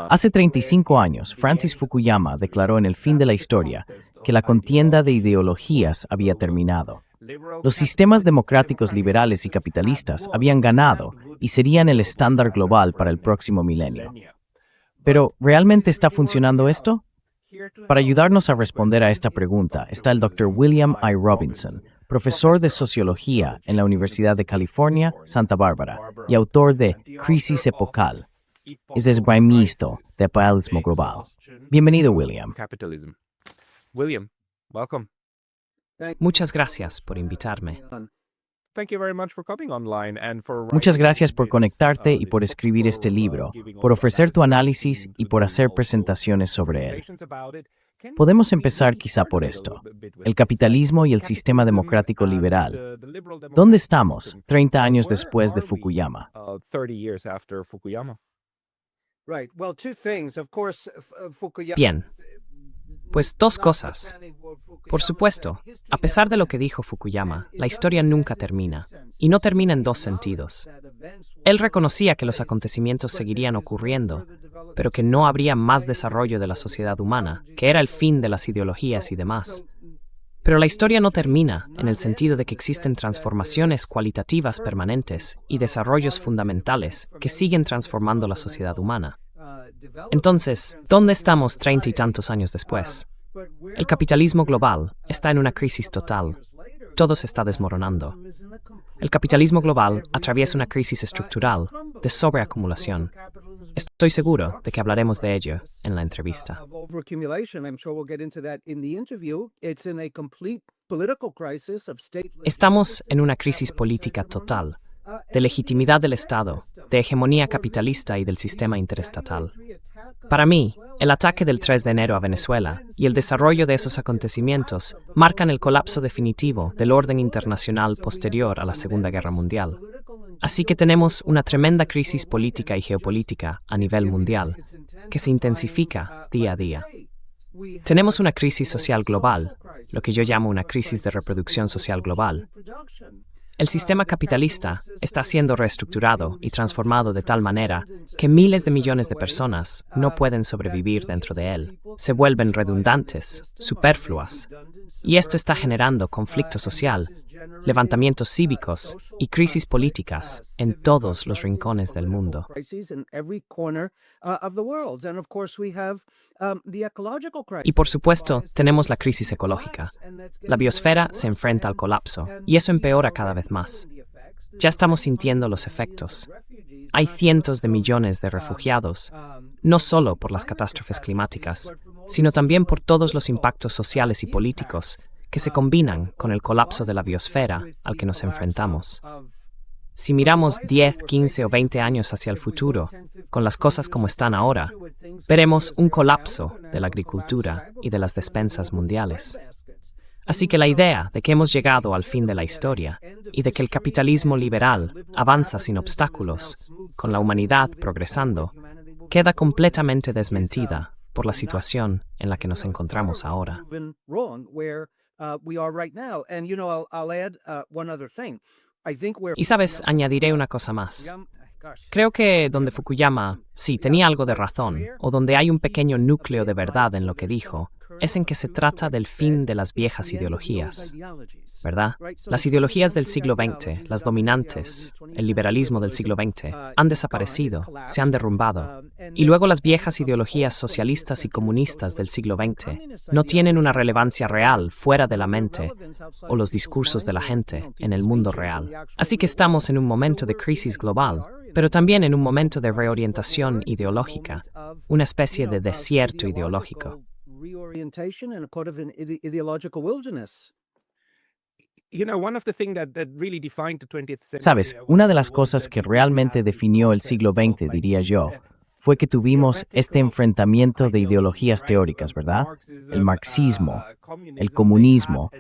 Hace 35 años, Francis Fukuyama declaró en El fin de la historia que la contienda de ideologías había terminado. Los sistemas democráticos liberales y capitalistas habían ganado y serían el estándar global para el próximo milenio. Pero, ¿realmente está funcionando esto? Para ayudarnos a responder a esta pregunta está el Dr. William I. Robinson, profesor de Sociología en la Universidad de California, Santa Bárbara, y autor de Crisis Epocal, el descubrimiento del capitalismo global. Bienvenido, William. William, welcome. Muchas gracias por invitarme. Muchas gracias por conectarte y por escribir este libro, por ofrecer tu análisis y por hacer presentaciones sobre él. Podemos empezar quizá por esto. El capitalismo y el sistema democrático liberal. ¿Dónde estamos 30 años después de Fukuyama? Bien, pues dos cosas. Por supuesto, a pesar de lo que dijo Fukuyama, la historia nunca termina, y no termina en dos sentidos. Él reconocía que los acontecimientos seguirían ocurriendo, pero que no habría más desarrollo de la sociedad humana, que era el fin de las ideologías y demás. Pero la historia no termina, en el sentido de que existen transformaciones cualitativas permanentes y desarrollos fundamentales que siguen transformando la sociedad humana. Entonces, ¿dónde estamos 30 y tantos años después? El capitalismo global está en una crisis total. Todo se está desmoronando. El capitalismo global atraviesa una crisis estructural de sobreacumulación. Estoy seguro de que hablaremos de ello en la entrevista. Estamos en una crisis política total, de legitimidad del Estado, de hegemonía capitalista y del sistema interestatal. Para mí, el ataque del 3 de enero a Venezuela y el desarrollo de esos acontecimientos marcan el colapso definitivo del orden internacional posterior a la Segunda Guerra Mundial. Así que tenemos una tremenda crisis política y geopolítica a nivel mundial, que se intensifica día a día. Tenemos una crisis social global, lo que yo llamo una crisis de reproducción social global. El sistema capitalista está siendo reestructurado y transformado de tal manera que miles de millones de personas no pueden sobrevivir dentro de él. Se vuelven redundantes, superfluas. Y esto está generando conflicto social, levantamientos cívicos y crisis políticas en todos los rincones del mundo. Y por supuesto, tenemos la crisis ecológica. La biosfera se enfrenta al colapso, y eso empeora cada vez más. Ya estamos sintiendo los efectos. Hay cientos de millones de refugiados, no solo por las catástrofes climáticas, sino también por todos los impactos sociales y políticos que se combinan con el colapso de la biosfera al que nos enfrentamos. Si miramos 10, 15 o 20 años hacia el futuro, con las cosas como están ahora, veremos un colapso de la agricultura y de las despensas mundiales. Así que la idea de que hemos llegado al fin de la historia y de que el capitalismo liberal avanza sin obstáculos, con la humanidad progresando, queda completamente desmentida por la situación en la que nos encontramos ahora. Y sabes, añadiré una cosa más. Creo que donde Fukuyama, sí, tenía algo de razón, o donde hay un pequeño núcleo de verdad en lo que dijo, es en que se trata del fin de las viejas ideologías, ¿verdad? Las ideologías del siglo XX, las dominantes, el liberalismo del siglo XX, han desaparecido, se han derrumbado. Y luego las viejas ideologías socialistas y comunistas del siglo XX no tienen una relevancia real fuera de la mente o los discursos de la gente en el mundo real. Así que estamos en un momento de crisis global, pero también en un momento de reorientación ideológica, una especie de desierto ideológico. Sabes, una de las cosas que realmente definió el siglo XX, diría yo, fue que tuvimos este enfrentamiento de ideologías teóricas, ¿verdad? El marxismo, el comunismo,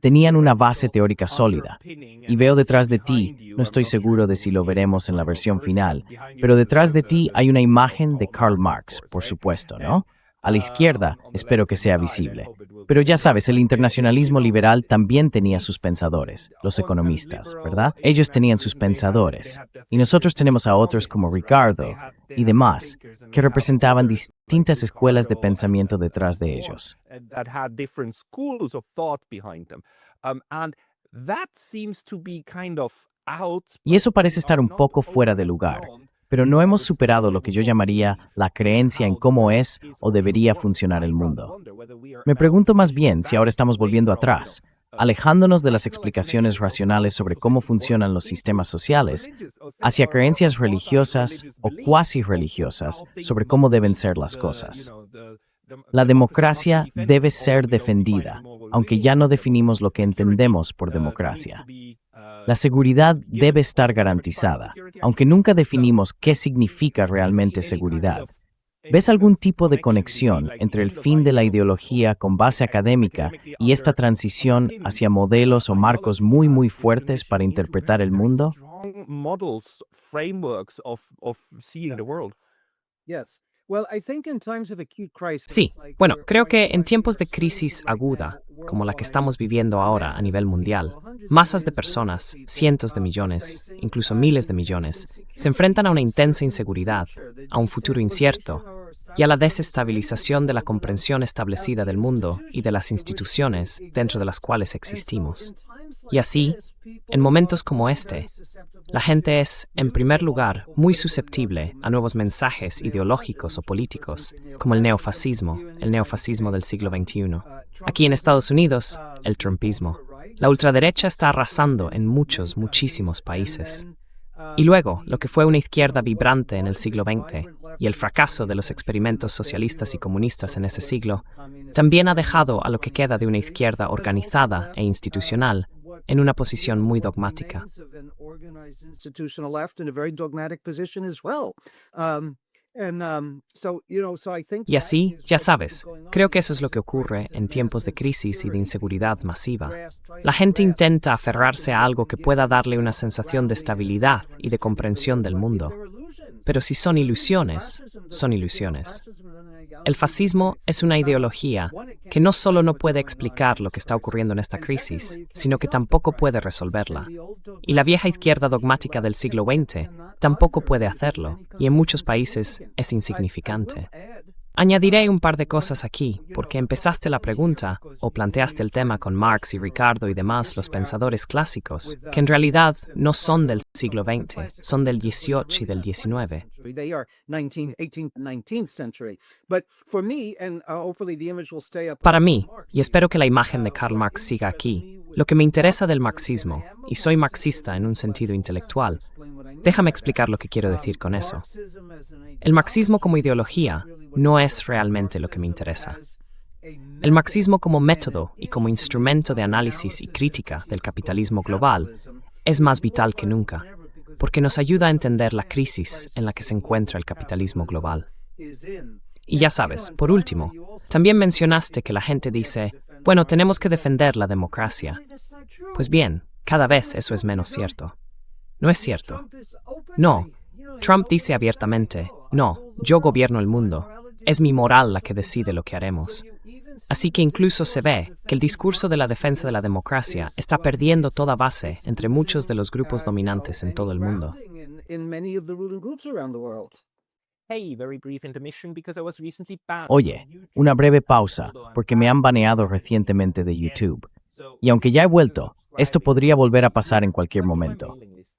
tenían una base teórica sólida. Y veo detrás de ti, no estoy seguro de si lo veremos en la versión final, pero detrás de ti hay una imagen de Karl Marx, por supuesto, ¿no? A la izquierda, espero que sea visible. Pero ya sabes, el internacionalismo liberal también tenía sus pensadores, los economistas, ¿verdad? Ellos tenían sus pensadores. Y nosotros tenemos a otros como Ricardo y demás, que representaban distintas escuelas de pensamiento detrás de ellos. Y eso parece estar un poco fuera de lugar, pero no hemos superado lo que yo llamaría la creencia en cómo es o debería funcionar el mundo. Me pregunto más bien si ahora estamos volviendo atrás, alejándonos de las explicaciones racionales sobre cómo funcionan los sistemas sociales, hacia creencias religiosas o cuasi religiosas sobre cómo deben ser las cosas. La democracia debe ser defendida, aunque ya no definimos lo que entendemos por democracia. La seguridad debe estar garantizada, aunque nunca definimos qué significa realmente seguridad. ¿Ves algún tipo de conexión entre el fin de la ideología con base académica y esta transición hacia modelos o marcos muy fuertes para interpretar el mundo? Sí, bueno, creo que en tiempos de crisis aguda, como la que estamos viviendo ahora a nivel mundial, masas de personas, cientos de millones, incluso miles de millones, se enfrentan a una intensa inseguridad, a un futuro incierto y a la desestabilización de la comprensión establecida del mundo y de las instituciones dentro de las cuales existimos. Y así, en momentos como este, la gente es, en primer lugar, muy susceptible a nuevos mensajes ideológicos o políticos, como el neofascismo del siglo XXI. Aquí en Estados Unidos, el trumpismo. La ultraderecha está arrasando en muchísimos países. Y luego, lo que fue una izquierda vibrante en el siglo XX y el fracaso de los experimentos socialistas y comunistas en ese siglo, también ha dejado a lo que queda de una izquierda organizada e institucional en una posición muy dogmática. Y así, ya sabes, creo que eso es lo que ocurre en tiempos de crisis y de inseguridad masiva. La gente intenta aferrarse a algo que pueda darle una sensación de estabilidad y de comprensión del mundo. Pero si son ilusiones, son ilusiones. El fascismo es una ideología que no solo no puede explicar lo que está ocurriendo en esta crisis, sino que tampoco puede resolverla. Y la vieja izquierda dogmática del siglo XX tampoco puede hacerlo, y en muchos países es insignificante. Añadiré un par de cosas aquí, porque empezaste la pregunta, o planteaste el tema con Marx y Ricardo y demás, los pensadores clásicos, que en realidad no son del siglo XX, son del XVIII y del XIX. Para mí, y espero que la imagen de Karl Marx siga aquí, lo que me interesa del marxismo, y soy marxista en un sentido intelectual, déjame explicar lo que quiero decir con eso. El marxismo como ideología no es realmente lo que me interesa. El marxismo como método y como instrumento de análisis y crítica del capitalismo global es más vital que nunca, porque nos ayuda a entender la crisis en la que se encuentra el capitalismo global. Y ya sabes, por último, también mencionaste que la gente dice, bueno, tenemos que defender la democracia. Pues bien, cada vez eso es menos cierto. No es cierto. No, Trump dice abiertamente, no, yo gobierno el mundo. Es mi moral la que decide lo que haremos. Así que incluso se ve que el discurso de la defensa de la democracia está perdiendo toda base entre muchos de los grupos dominantes en todo el mundo. Oye, una breve pausa, porque me han baneado recientemente de YouTube. Y aunque ya he vuelto, esto podría volver a pasar en cualquier momento.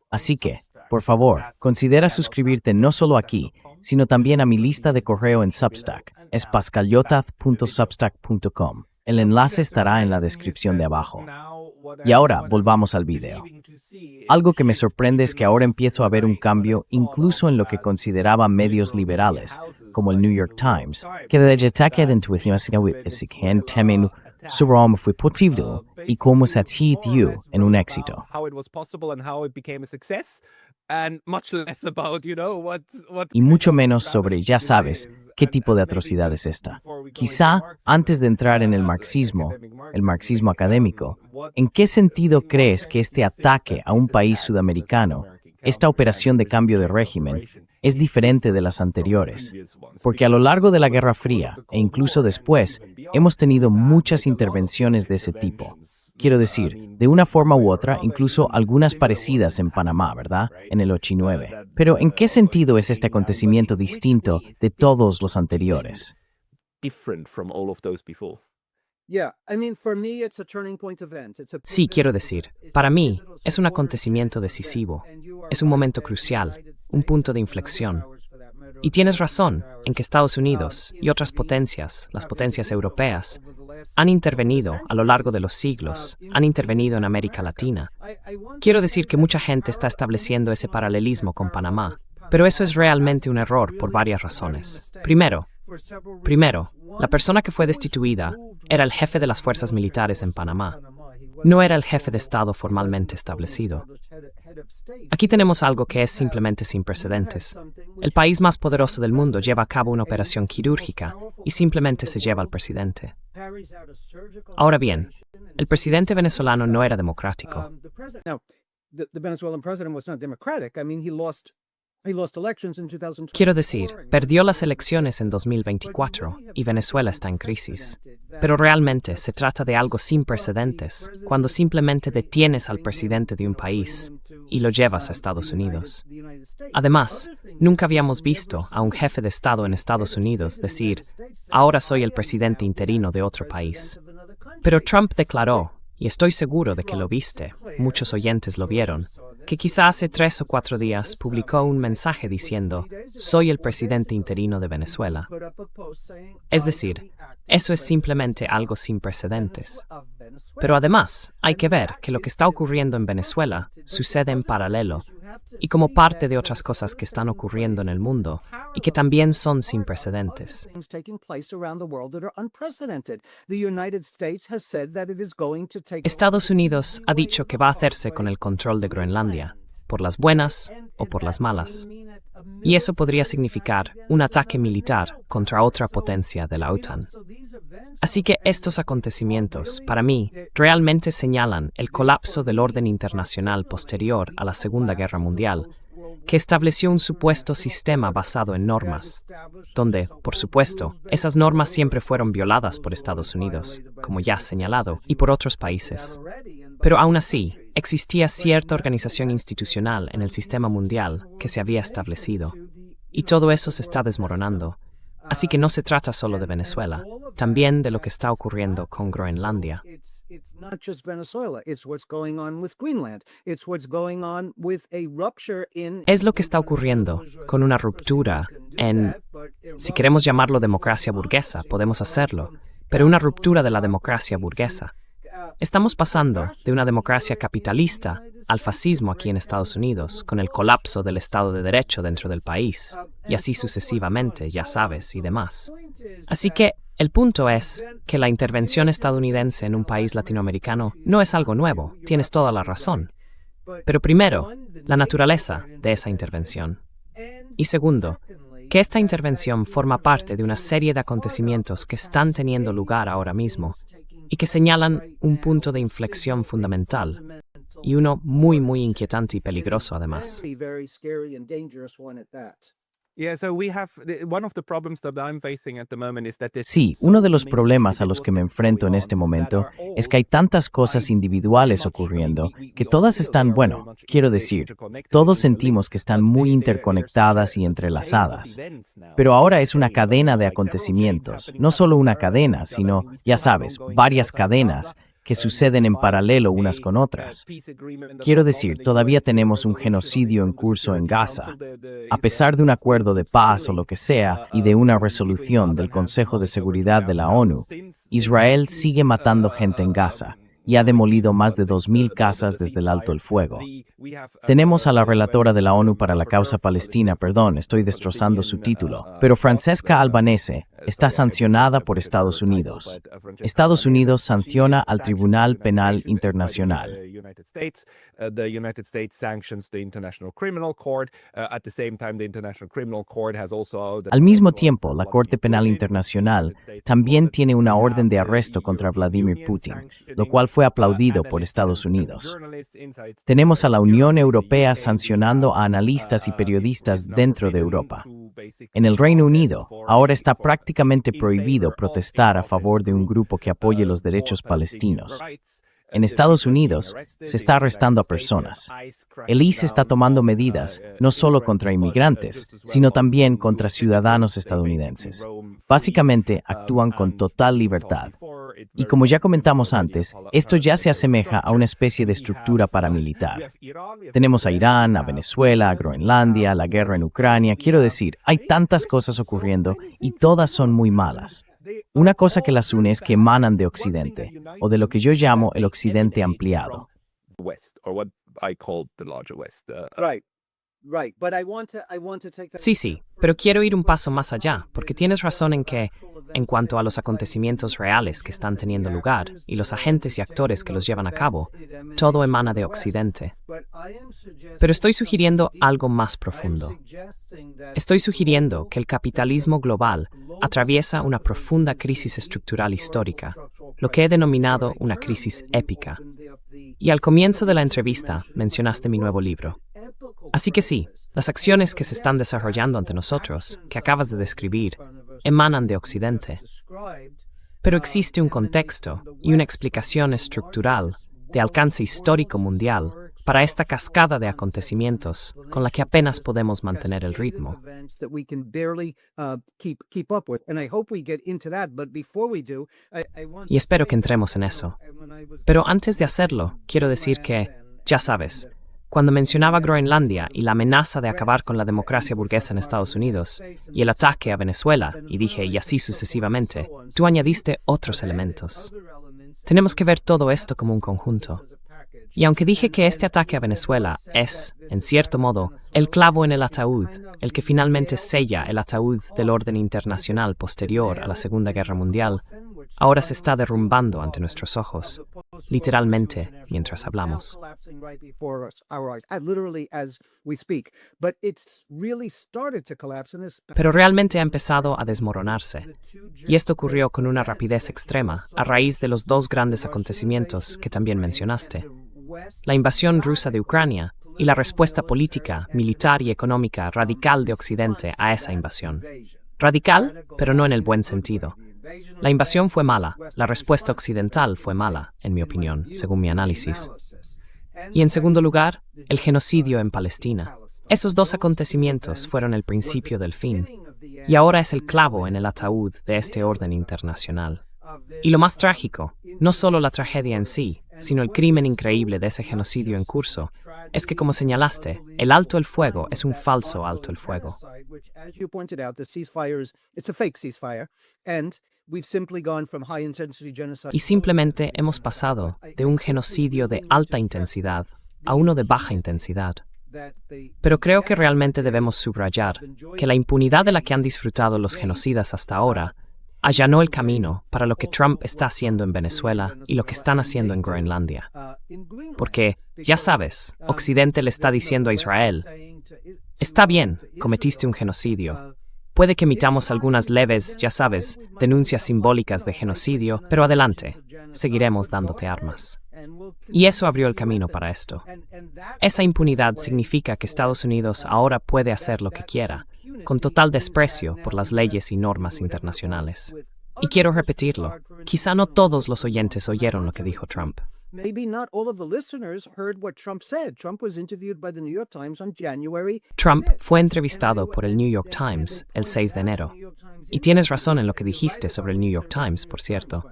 Así que, por favor, considera suscribirte no solo aquí, sino también a mi lista de correo en Substack, es pascalyotaz.substack.com. El enlace estará en la descripción de abajo. Y ahora, volvamos al video. Algo que me sorprende es que ahora empiezo a ver un cambio incluso en lo que consideraba medios liberales, como el New York Times, que desde que fue posible y cómo se achievó en un éxito. Y mucho menos sobre, ya sabes, qué tipo de atrocidad es esta. Quizá, antes de entrar en el marxismo académico, ¿en qué sentido crees que este ataque a un país sudamericano, esta operación de cambio de régimen, es diferente de las anteriores, porque a lo largo de la Guerra Fría, e incluso después, hemos tenido muchas intervenciones de ese tipo. Quiero decir, de una forma u otra, incluso algunas parecidas en Panamá, ¿verdad? En el 89. Pero, ¿en qué sentido es este acontecimiento distinto de todos los anteriores? Sí, quiero decir, para mí es un acontecimiento decisivo, es un momento crucial, un punto de inflexión. Y tienes razón en que Estados Unidos y otras potencias, las potencias europeas, han intervenido a lo largo de los siglos, han intervenido en América Latina. Quiero decir que mucha gente está estableciendo ese paralelismo con Panamá, pero eso es realmente un error por varias razones. Primero, la persona que fue destituida era el jefe de las fuerzas militares en Panamá. No era el jefe de Estado formalmente establecido. Aquí tenemos algo que es simplemente sin precedentes. El país más poderoso del mundo lleva a cabo una operación quirúrgica y simplemente se lleva al presidente. Ahora bien, el presidente venezolano no era democrático. Quiero decir, perdió las elecciones en 2024 y Venezuela está en crisis. Pero realmente se trata de algo sin precedentes, cuando simplemente detienes al presidente de un país y lo llevas a Estados Unidos. Además, nunca habíamos visto a un jefe de Estado en Estados Unidos decir, ahora soy el presidente interino de otro país. Pero Trump declaró, y estoy seguro de que lo viste, muchos oyentes lo vieron, que quizá hace 3 o 4 días publicó un mensaje diciendo, soy el presidente interino de Venezuela. Es decir, eso es simplemente algo sin precedentes. Pero además, hay que ver que lo que está ocurriendo en Venezuela sucede en paralelo y como parte de otras cosas que están ocurriendo en el mundo y que también son sin precedentes. Estados Unidos ha dicho que va a hacerse con el control de Groenlandia, por las buenas o por las malas. Y eso podría significar un ataque militar contra otra potencia de la OTAN. Así que estos acontecimientos, para mí, realmente señalan el colapso del orden internacional posterior a la Segunda Guerra Mundial, que estableció un supuesto sistema basado en normas, donde, por supuesto, esas normas siempre fueron violadas por Estados Unidos, como ya señalado, y por otros países. Pero aún así, existía cierta organización institucional en el sistema mundial que se había establecido, y todo eso se está desmoronando. Así que no se trata solo de Venezuela, también de lo que está ocurriendo con Groenlandia. Es lo que está ocurriendo con una ruptura en, si queremos llamarlo democracia burguesa, podemos hacerlo, pero una ruptura de la democracia burguesa. Estamos pasando de una democracia capitalista al fascismo aquí en Estados Unidos, con el colapso del Estado de Derecho dentro del país, y así sucesivamente, ya sabes, y demás. Así que el punto es que la intervención estadounidense en un país latinoamericano no es algo nuevo, tienes toda la razón. Pero primero, la naturaleza de esa intervención. Y segundo, que esta intervención forma parte de una serie de acontecimientos que están teniendo lugar ahora mismo y que señalan un punto de inflexión fundamental, y uno muy, muy inquietante y peligroso además. Sí, uno de los problemas a los que me enfrento en este momento es que hay tantas cosas individuales ocurriendo que todas están, bueno, quiero decir, todos sentimos que están muy interconectadas y entrelazadas. Pero ahora es una cadena de acontecimientos, no solo una cadena, sino, ya sabes, varias cadenas que suceden en paralelo unas con otras. Quiero decir, todavía tenemos un genocidio en curso en Gaza. A pesar de un acuerdo de paz o lo que sea, y de una resolución del Consejo de Seguridad de la ONU, Israel sigue matando gente en Gaza y ha demolido más de 2.000 casas desde el alto el fuego. Tenemos a la relatora de la ONU para la causa palestina, estoy destrozando su título, pero Francesca Albanese, está sancionada por Estados Unidos. Estados Unidos sanciona al Tribunal Penal Internacional. The United States sanctions the International Criminal Court. At the same time, the International Criminal Court has also... Al mismo tiempo, la Corte Penal Internacional también tiene una orden de arresto contra Vladimir Putin, lo cual fue aplaudido por Estados Unidos. Tenemos a la Unión Europea sancionando a analistas y periodistas dentro de Europa. En el Reino Unido, ahora está prácticamente prohibido protestar a favor de un grupo que apoye los derechos palestinos. En Estados Unidos, se está arrestando a personas. El ICE está tomando medidas no solo contra inmigrantes, sino también contra ciudadanos estadounidenses. Básicamente, actúan con total libertad. Y como ya comentamos antes, esto ya se asemeja a una especie de estructura paramilitar. Tenemos a Irán, a Venezuela, a Groenlandia, la guerra en Ucrania. Quiero decir, hay tantas cosas ocurriendo y todas son muy malas. Una cosa que las une es que emanan de Occidente, o de lo que yo llamo el Occidente ampliado. Sí, pero quiero ir un paso más allá, porque tienes razón en que, en cuanto a los acontecimientos reales que están teniendo lugar y los agentes y actores que los llevan a cabo, todo emana de Occidente. Pero estoy sugiriendo algo más profundo. Estoy sugiriendo que el capitalismo global atraviesa una profunda crisis estructural histórica, lo que he denominado una crisis épica. Y al comienzo de la entrevista mencionaste mi nuevo libro. Así que sí, las acciones que se están desarrollando ante nosotros, que acabas de describir, emanan de Occidente. Pero existe un contexto y una explicación estructural de alcance histórico mundial para esta cascada de acontecimientos con la que apenas podemos mantener el ritmo. Y espero que entremos en eso. Pero antes de hacerlo, quiero decir que, ya sabes, cuando mencionaba Groenlandia y la amenaza de acabar con la democracia burguesa en Estados Unidos, y el ataque a Venezuela, y dije y así sucesivamente, tú añadiste otros elementos. Tenemos que ver todo esto como un conjunto. Y aunque dije que este ataque a Venezuela es, en cierto modo, el clavo en el ataúd, el que finalmente sella el ataúd del orden internacional posterior a la Segunda Guerra Mundial, ahora se está derrumbando ante nuestros ojos, literalmente mientras hablamos. Pero realmente ha empezado a desmoronarse. Y esto ocurrió con una rapidez extrema a raíz de los dos grandes acontecimientos que también mencionaste: la invasión rusa de Ucrania y la respuesta política, militar y económica radical de Occidente a esa invasión. Radical, pero no en el buen sentido. La invasión fue mala, la respuesta occidental fue mala, en mi opinión, según mi análisis. Y en segundo lugar, el genocidio en Palestina. Esos dos acontecimientos fueron el principio del fin, y ahora es el clavo en el ataúd de este orden internacional. Y lo más trágico, no solo la tragedia en sí, sino el crimen increíble de ese genocidio en curso, es que, como señalaste, el alto el fuego es un falso alto el fuego. Y simplemente hemos pasado de un genocidio de alta intensidad a uno de baja intensidad. Pero creo que realmente debemos subrayar que la impunidad de la que han disfrutado los genocidas hasta ahora allanó el camino para lo que Trump está haciendo en Venezuela y lo que están haciendo en Groenlandia. Porque, ya sabes, Occidente le está diciendo a Israel: está bien, cometiste un genocidio. Puede que emitamos algunas leves, ya sabes, denuncias simbólicas de genocidio, pero adelante, seguiremos dándote armas. Y eso abrió el camino para esto. Esa impunidad significa que Estados Unidos ahora puede hacer lo que quiera, con total desprecio por las leyes y normas internacionales. Y quiero repetirlo, quizá no todos los oyentes oyeron lo que dijo Trump. Trump fue entrevistado por el New York Times el 6 de enero. Y tienes razón en lo que dijiste sobre el New York Times, por cierto.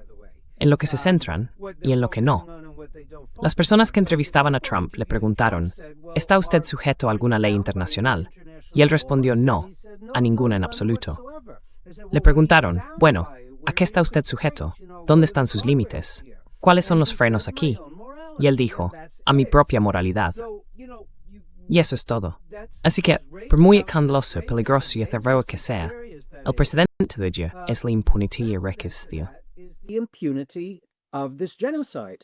En lo que se centran y en lo que no. Las personas que entrevistaban a Trump le preguntaron: ¿está usted sujeto a alguna ley internacional? Y él respondió: no, a ninguna en absoluto. Le preguntaron: bueno, ¿a qué está usted sujeto? ¿Dónde están sus límites? ¿Cuáles son los frenos aquí? Y él dijo: a mi propia moralidad. Y eso es todo. Así que, por muy escandaloso, peligroso y aterrador que sea, El precedente de ello es la impunidad requisita. The impunity of this genocide.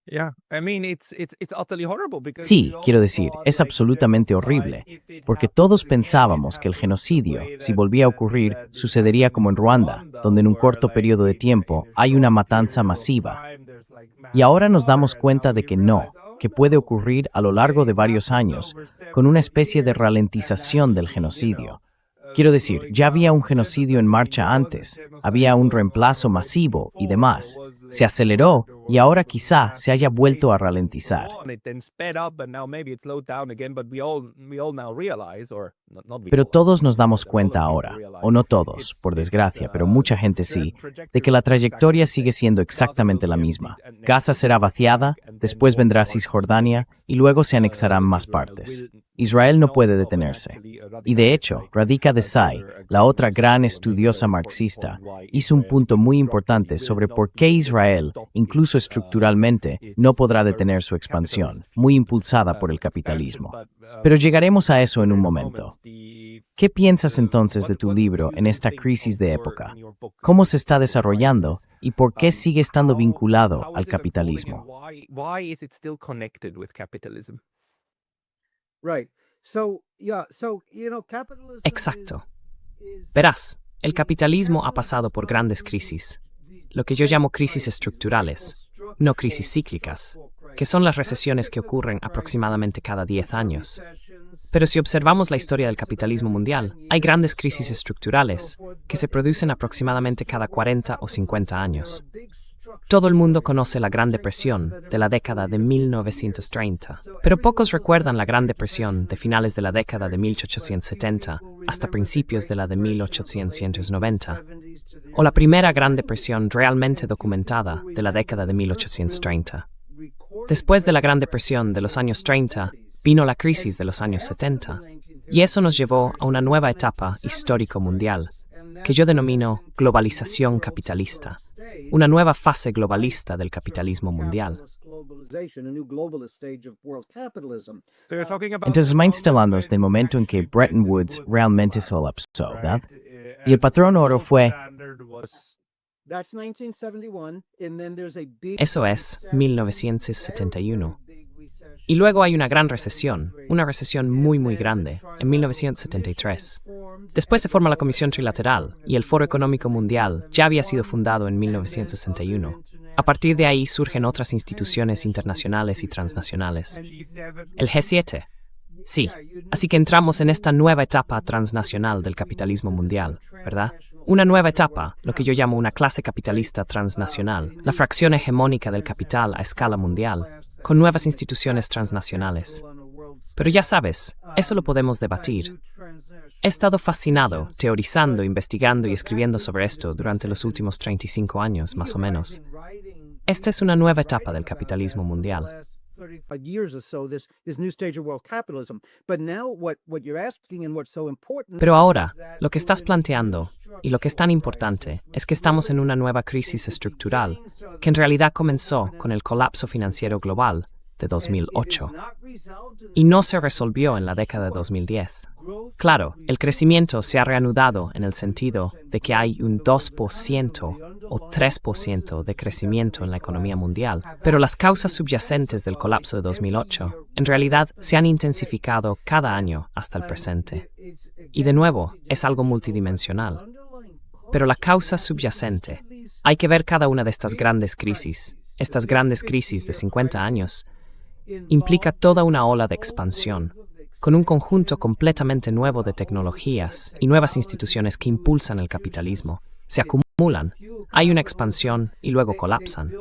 Yeah, I mean, it's utterly horrible because Sí, quiero decir, es absolutamente horrible, porque todos pensábamos que el genocidio, si volvía a ocurrir, sucedería como en Ruanda, donde en un corto periodo de tiempo hay una matanza masiva. Y ahora nos damos cuenta de que no, que puede ocurrir a lo largo de varios años, con una especie de ralentización del genocidio. Quiero decir, ya había un genocidio en marcha antes, había un reemplazo masivo y demás. Se aceleró y ahora quizá se haya vuelto a ralentizar. Pero todos nos damos cuenta ahora, o no todos, por desgracia, pero mucha gente sí, de que la trayectoria sigue siendo exactamente la misma. Gaza será vaciada, después vendrá Cisjordania y luego se anexarán más partes. Israel no puede detenerse. Y de hecho, Radhika Desai, la otra gran estudiosa marxista, hizo un punto muy importante sobre por qué Israel, incluso estructuralmente, no podrá detener su expansión, muy impulsada por el capitalismo. Pero llegaremos a eso en un momento. ¿Qué piensas entonces de tu libro en esta crisis de época? ¿Cómo se está desarrollando y por qué sigue estando vinculado al capitalismo? Right. Capitalism. Exacto. Verás, el capitalismo ha pasado por grandes crisis, lo que yo llamo crisis estructurales, no crisis cíclicas, que son las recesiones que ocurren aproximadamente cada 10 años. Pero si observamos la historia del capitalismo mundial, hay grandes crisis estructurales que se producen aproximadamente cada 40 o 50 años. Todo el mundo conoce la Gran Depresión de la década de 1930, pero pocos recuerdan la Gran Depresión de finales de la década de 1870 hasta principios de la de 1890, o la primera Gran Depresión realmente documentada de la década de 1830. Después de la Gran Depresión de los años 30, vino la crisis de los años 70, y eso nos llevó a una nueva etapa histórico mundial, que yo denomino globalización capitalista, una nueva fase globalista del capitalismo mundial. Entonces me está hablando del momento en que Bretton Woods realmente se colapsó, ¿verdad? Y el patrón oro fue... Eso es 1971. Y luego hay una gran recesión, una recesión muy grande, en 1973. Después se forma la Comisión Trilateral y el Foro Económico Mundial ya había sido fundado en 1961. A partir de ahí surgen otras instituciones internacionales y transnacionales. El G7. Sí, así que entramos en esta nueva etapa transnacional del capitalismo mundial, ¿verdad? Una nueva etapa, lo que yo llamo una clase capitalista transnacional, la fracción hegemónica del capital a escala mundial, con nuevas instituciones transnacionales. Pero ya sabes, eso lo podemos debatir. He estado fascinado, teorizando, investigando y escribiendo sobre esto durante los últimos 35 años, más o menos. Esta es una nueva etapa del capitalismo mundial. Pero ahora, lo que estás planteando, y lo que es tan importante, es que estamos en una nueva crisis estructural, que en realidad comenzó con el colapso financiero global de 2008, y no se resolvió en la década de 2010. Claro, el crecimiento se ha reanudado en el sentido de que hay un 2% o 3% de crecimiento en la economía mundial, pero las causas subyacentes del colapso de 2008 en realidad se han intensificado cada año hasta el presente. Y de nuevo, es algo multidimensional. Pero la causa subyacente, hay que ver cada una de estas grandes crisis de 50 años, implica toda una ola de expansión, con un conjunto completamente nuevo de tecnologías y nuevas instituciones que impulsan el capitalismo. Se acumulan, hay una expansión y luego colapsan.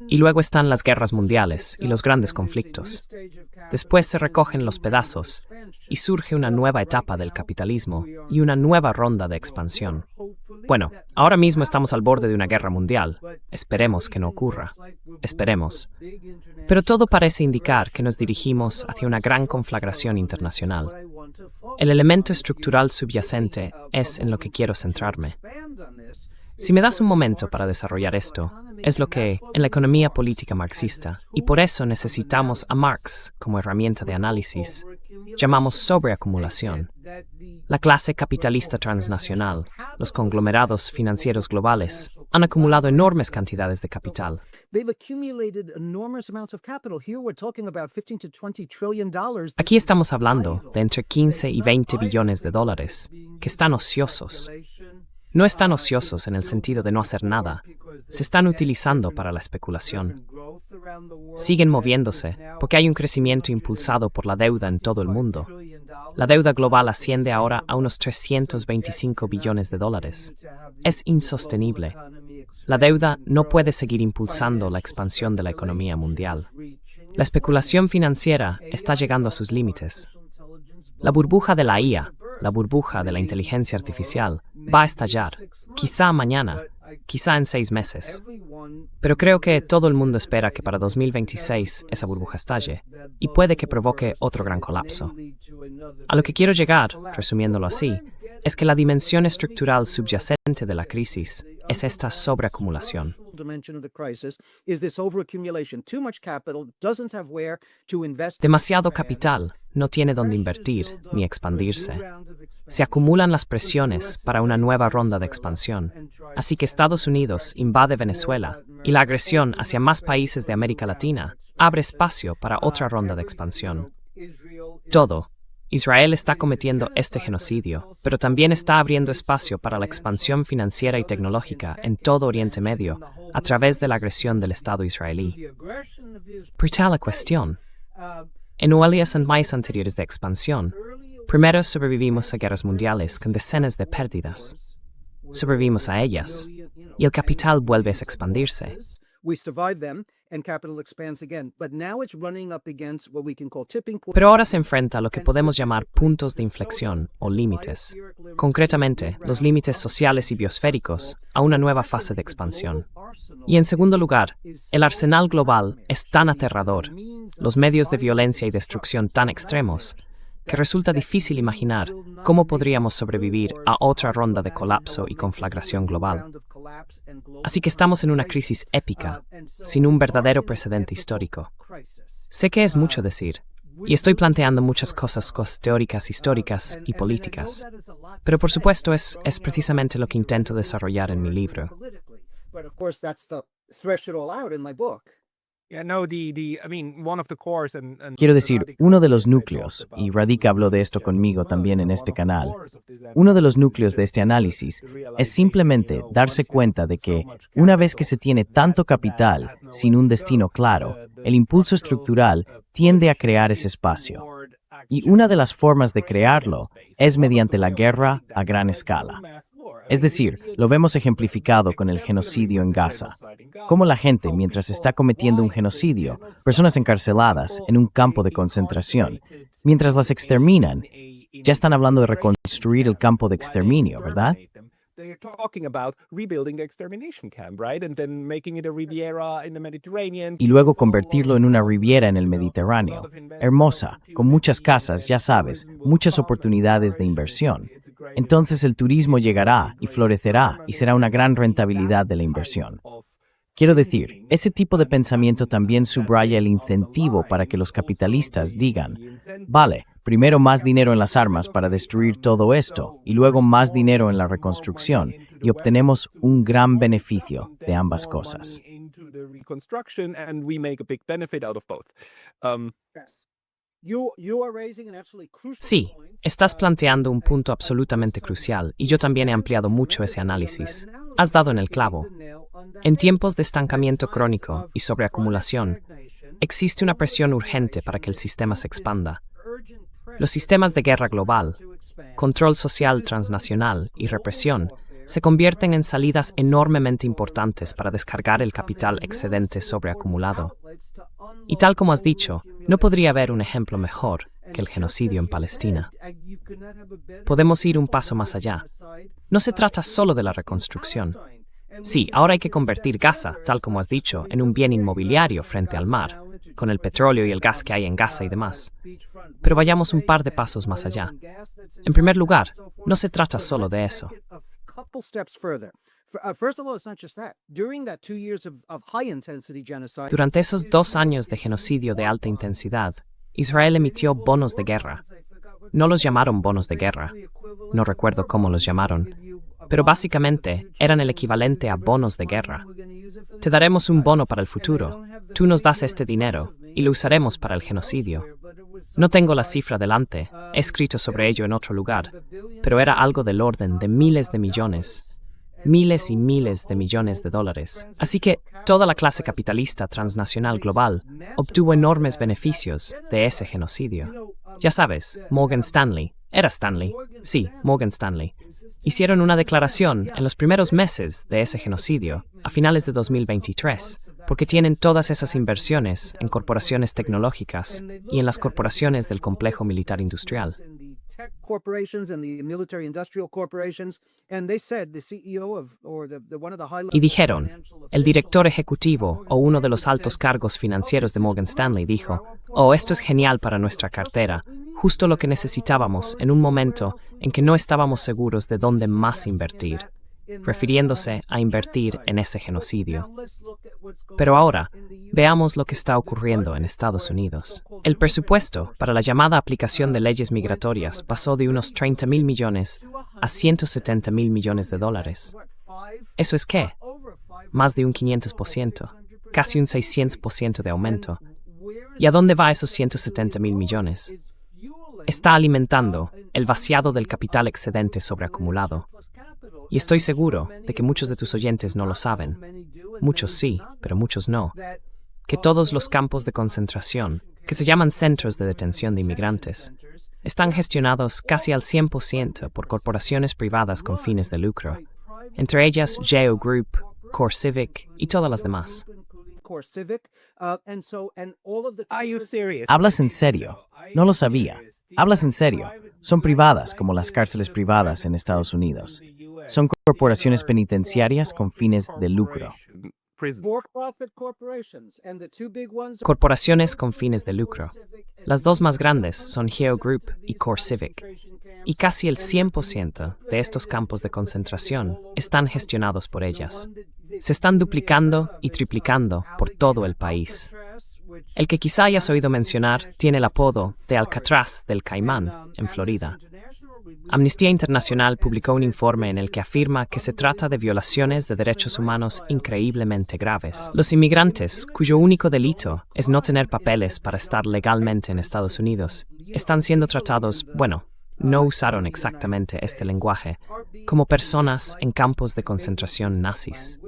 Y luego están las guerras mundiales y los grandes conflictos. Después se recogen los pedazos y surge una nueva etapa del capitalismo y una nueva ronda de expansión. Bueno, ahora mismo estamos al borde de una guerra mundial. Esperemos que no ocurra. Esperemos. Pero todo parece indicar que nos dirigimos hacia una gran conflagración internacional. El elemento estructural subyacente es en lo que quiero centrarme. Si me das un momento para desarrollar esto, es lo que, en la economía política marxista, y por eso necesitamos a Marx como herramienta de análisis, llamamos sobreacumulación. La clase capitalista transnacional, los conglomerados financieros globales, han acumulado enormes cantidades de capital. They've accumulated enormous amounts of capital. Here we're talking about $15 to $20 trillion. Aquí estamos hablando de entre 15 y 20 billones de dólares, que están ociosos. No están ociosos en el sentido de no hacer nada, se están utilizando para la especulación. Siguen moviéndose porque hay un crecimiento impulsado por la deuda en todo el mundo. La deuda global asciende ahora a unos 325 billones de dólares. Es insostenible. La deuda no puede seguir impulsando la expansión de la economía mundial. La especulación financiera está llegando a sus límites. La burbuja de la IA, la burbuja de la inteligencia artificial, va a estallar, quizá mañana, quizá en 6 meses. Pero creo que todo el mundo espera que para 2026 esa burbuja estalle, y puede que provoque otro gran colapso. A lo que quiero llegar, resumiéndolo así, es que la dimensión estructural subyacente de la crisis es esta sobreacumulación. Demasiado capital no tiene dónde invertir ni expandirse. Se acumulan las presiones para una nueva ronda de expansión. Así que Estados Unidos invade Venezuela y la agresión hacia más países de América Latina abre espacio para otra ronda de expansión. Israel está cometiendo este genocidio, pero también está abriendo espacio para la expansión financiera y tecnológica en todo Oriente Medio a través de la agresión del Estado israelí. Por tal la cuestión. En huelgas en maíz anteriores de expansión, primero sobrevivimos a guerras mundiales con decenas de pérdidas. Sobrevivimos a ellas, y el capital vuelve a expandirse. Pero ahora se enfrenta a lo que podemos llamar puntos de inflexión o límites, concretamente los límites sociales y biosféricos a una nueva fase de expansión. Y en segundo lugar, el arsenal global es tan aterrador, los medios de violencia y destrucción tan extremos, que resulta difícil imaginar cómo podríamos sobrevivir a otra ronda de colapso y conflagración global. Así que estamos en una crisis épica, sin un verdadero precedente histórico. Sé que es mucho decir, y estoy planteando muchas cosas teóricas, históricas y políticas, pero por supuesto es precisamente lo que intento desarrollar en mi libro. Quiero decir, uno de los núcleos, y Radhika habló de esto conmigo también en este canal, uno de los núcleos de este análisis es simplemente darse cuenta de que, una vez que se tiene tanto capital sin un destino claro, el impulso estructural tiende a crear ese espacio. Y una de las formas de crearlo es mediante la guerra a gran escala. Es decir, lo vemos ejemplificado con el genocidio en Gaza. Cómo la gente, mientras está cometiendo un genocidio, personas encarceladas en un campo de concentración, mientras las exterminan, ya están hablando de reconstruir el campo de exterminio, ¿verdad? Y luego convertirlo en una riviera en el Mediterráneo, hermosa, con muchas casas, ya sabes, muchas oportunidades de inversión. Entonces el turismo llegará y florecerá y será una gran rentabilidad de la inversión. Quiero decir, ese tipo de pensamiento también subraya el incentivo para que los capitalistas digan, vale, primero más dinero en las armas para destruir todo esto y luego más dinero en la reconstrucción y obtenemos un gran beneficio de ambas cosas. Sí, estás planteando un punto absolutamente crucial y yo también he ampliado mucho ese análisis. Has dado en el clavo. En tiempos de estancamiento crónico y sobreacumulación, existe una presión urgente para que el sistema se expanda. Los sistemas de guerra global, control social transnacional y represión se convierten en salidas enormemente importantes para descargar el capital excedente sobreacumulado. Y tal como has dicho, no podría haber un ejemplo mejor que el genocidio en Palestina. Podemos ir un paso más allá. No se trata solo de la reconstrucción. Sí, ahora hay que convertir Gaza, tal como has dicho, en un bien inmobiliario frente al mar, con el petróleo y el gas que hay en Gaza y demás. Pero vayamos un par de pasos más allá. En primer lugar, no se trata solo de eso. First of all, it's not just that. During that 2 years of high intensity genocide, Durante esos 2 años de genocidio de alta intensidad, Israel emitió bonos de guerra. No los llamaron bonos de guerra. No recuerdo cómo los llamaron. Pero básicamente eran el equivalente a bonos de guerra. Te daremos un bono para el futuro. Tú nos das este dinero y lo usaremos para el genocidio. No tengo la cifra delante, he escrito sobre ello en otro lugar, pero era algo del orden de miles de millones. Miles y miles de millones de dólares. Así que toda la clase capitalista transnacional global obtuvo enormes beneficios de ese genocidio. Ya sabes, Morgan Stanley. Era Stanley. Sí, Morgan Stanley. Hicieron una declaración en los primeros meses de ese genocidio, a finales de 2023, porque tienen todas esas inversiones en corporaciones tecnológicas y en las corporaciones del complejo militar industrial. tech corporations and the military industrial corporations, and they said the CEO of or the one of the high Y dijeron, el director ejecutivo o uno de los altos cargos financieros de Morgan Stanley dijo, oh, esto es genial para nuestra cartera, justo lo que necesitábamos en un momento en que no estábamos seguros de dónde más invertir, refiriéndose a invertir en ese genocidio. Pero ahora, veamos lo que está ocurriendo en Estados Unidos. El presupuesto para la llamada aplicación de leyes migratorias pasó de unos 30,000 millones a 170,000 millones de dólares. ¿Eso es qué? Más de un 500%, casi un 600% de aumento. ¿Y a dónde va esos 170,000 millones? Está alimentando el vaciado del capital excedente sobreacumulado. Y estoy seguro de que muchos de tus oyentes no lo saben. Muchos sí, pero muchos no. Que todos los campos de concentración, que se llaman centros de detención de inmigrantes, están gestionados casi al 100% por corporaciones privadas con fines de lucro, entre ellas Geo Group, CoreCivic y todas las demás. ¿Hablas en serio? No lo sabía. ¿Hablas en serio? Son privadas, como las cárceles privadas en Estados Unidos. Son corporaciones penitenciarias con fines de lucro. Corporaciones con fines de lucro. Las dos más grandes son Geo Group y CoreCivic. Y casi el 100% de estos campos de concentración están gestionados por ellas. Se están duplicando y triplicando por todo el país. El que quizá hayas oído mencionar tiene el apodo de Alcatraz del Caimán, en Florida. Amnistía Internacional publicó un informe en el que afirma que se trata de violaciones de derechos humanos increíblemente graves. Los inmigrantes, cuyo único delito es no tener papeles para estar legalmente en Estados Unidos, están siendo tratados, bueno, no usaron exactamente este lenguaje, como personas en campos de concentración nazis.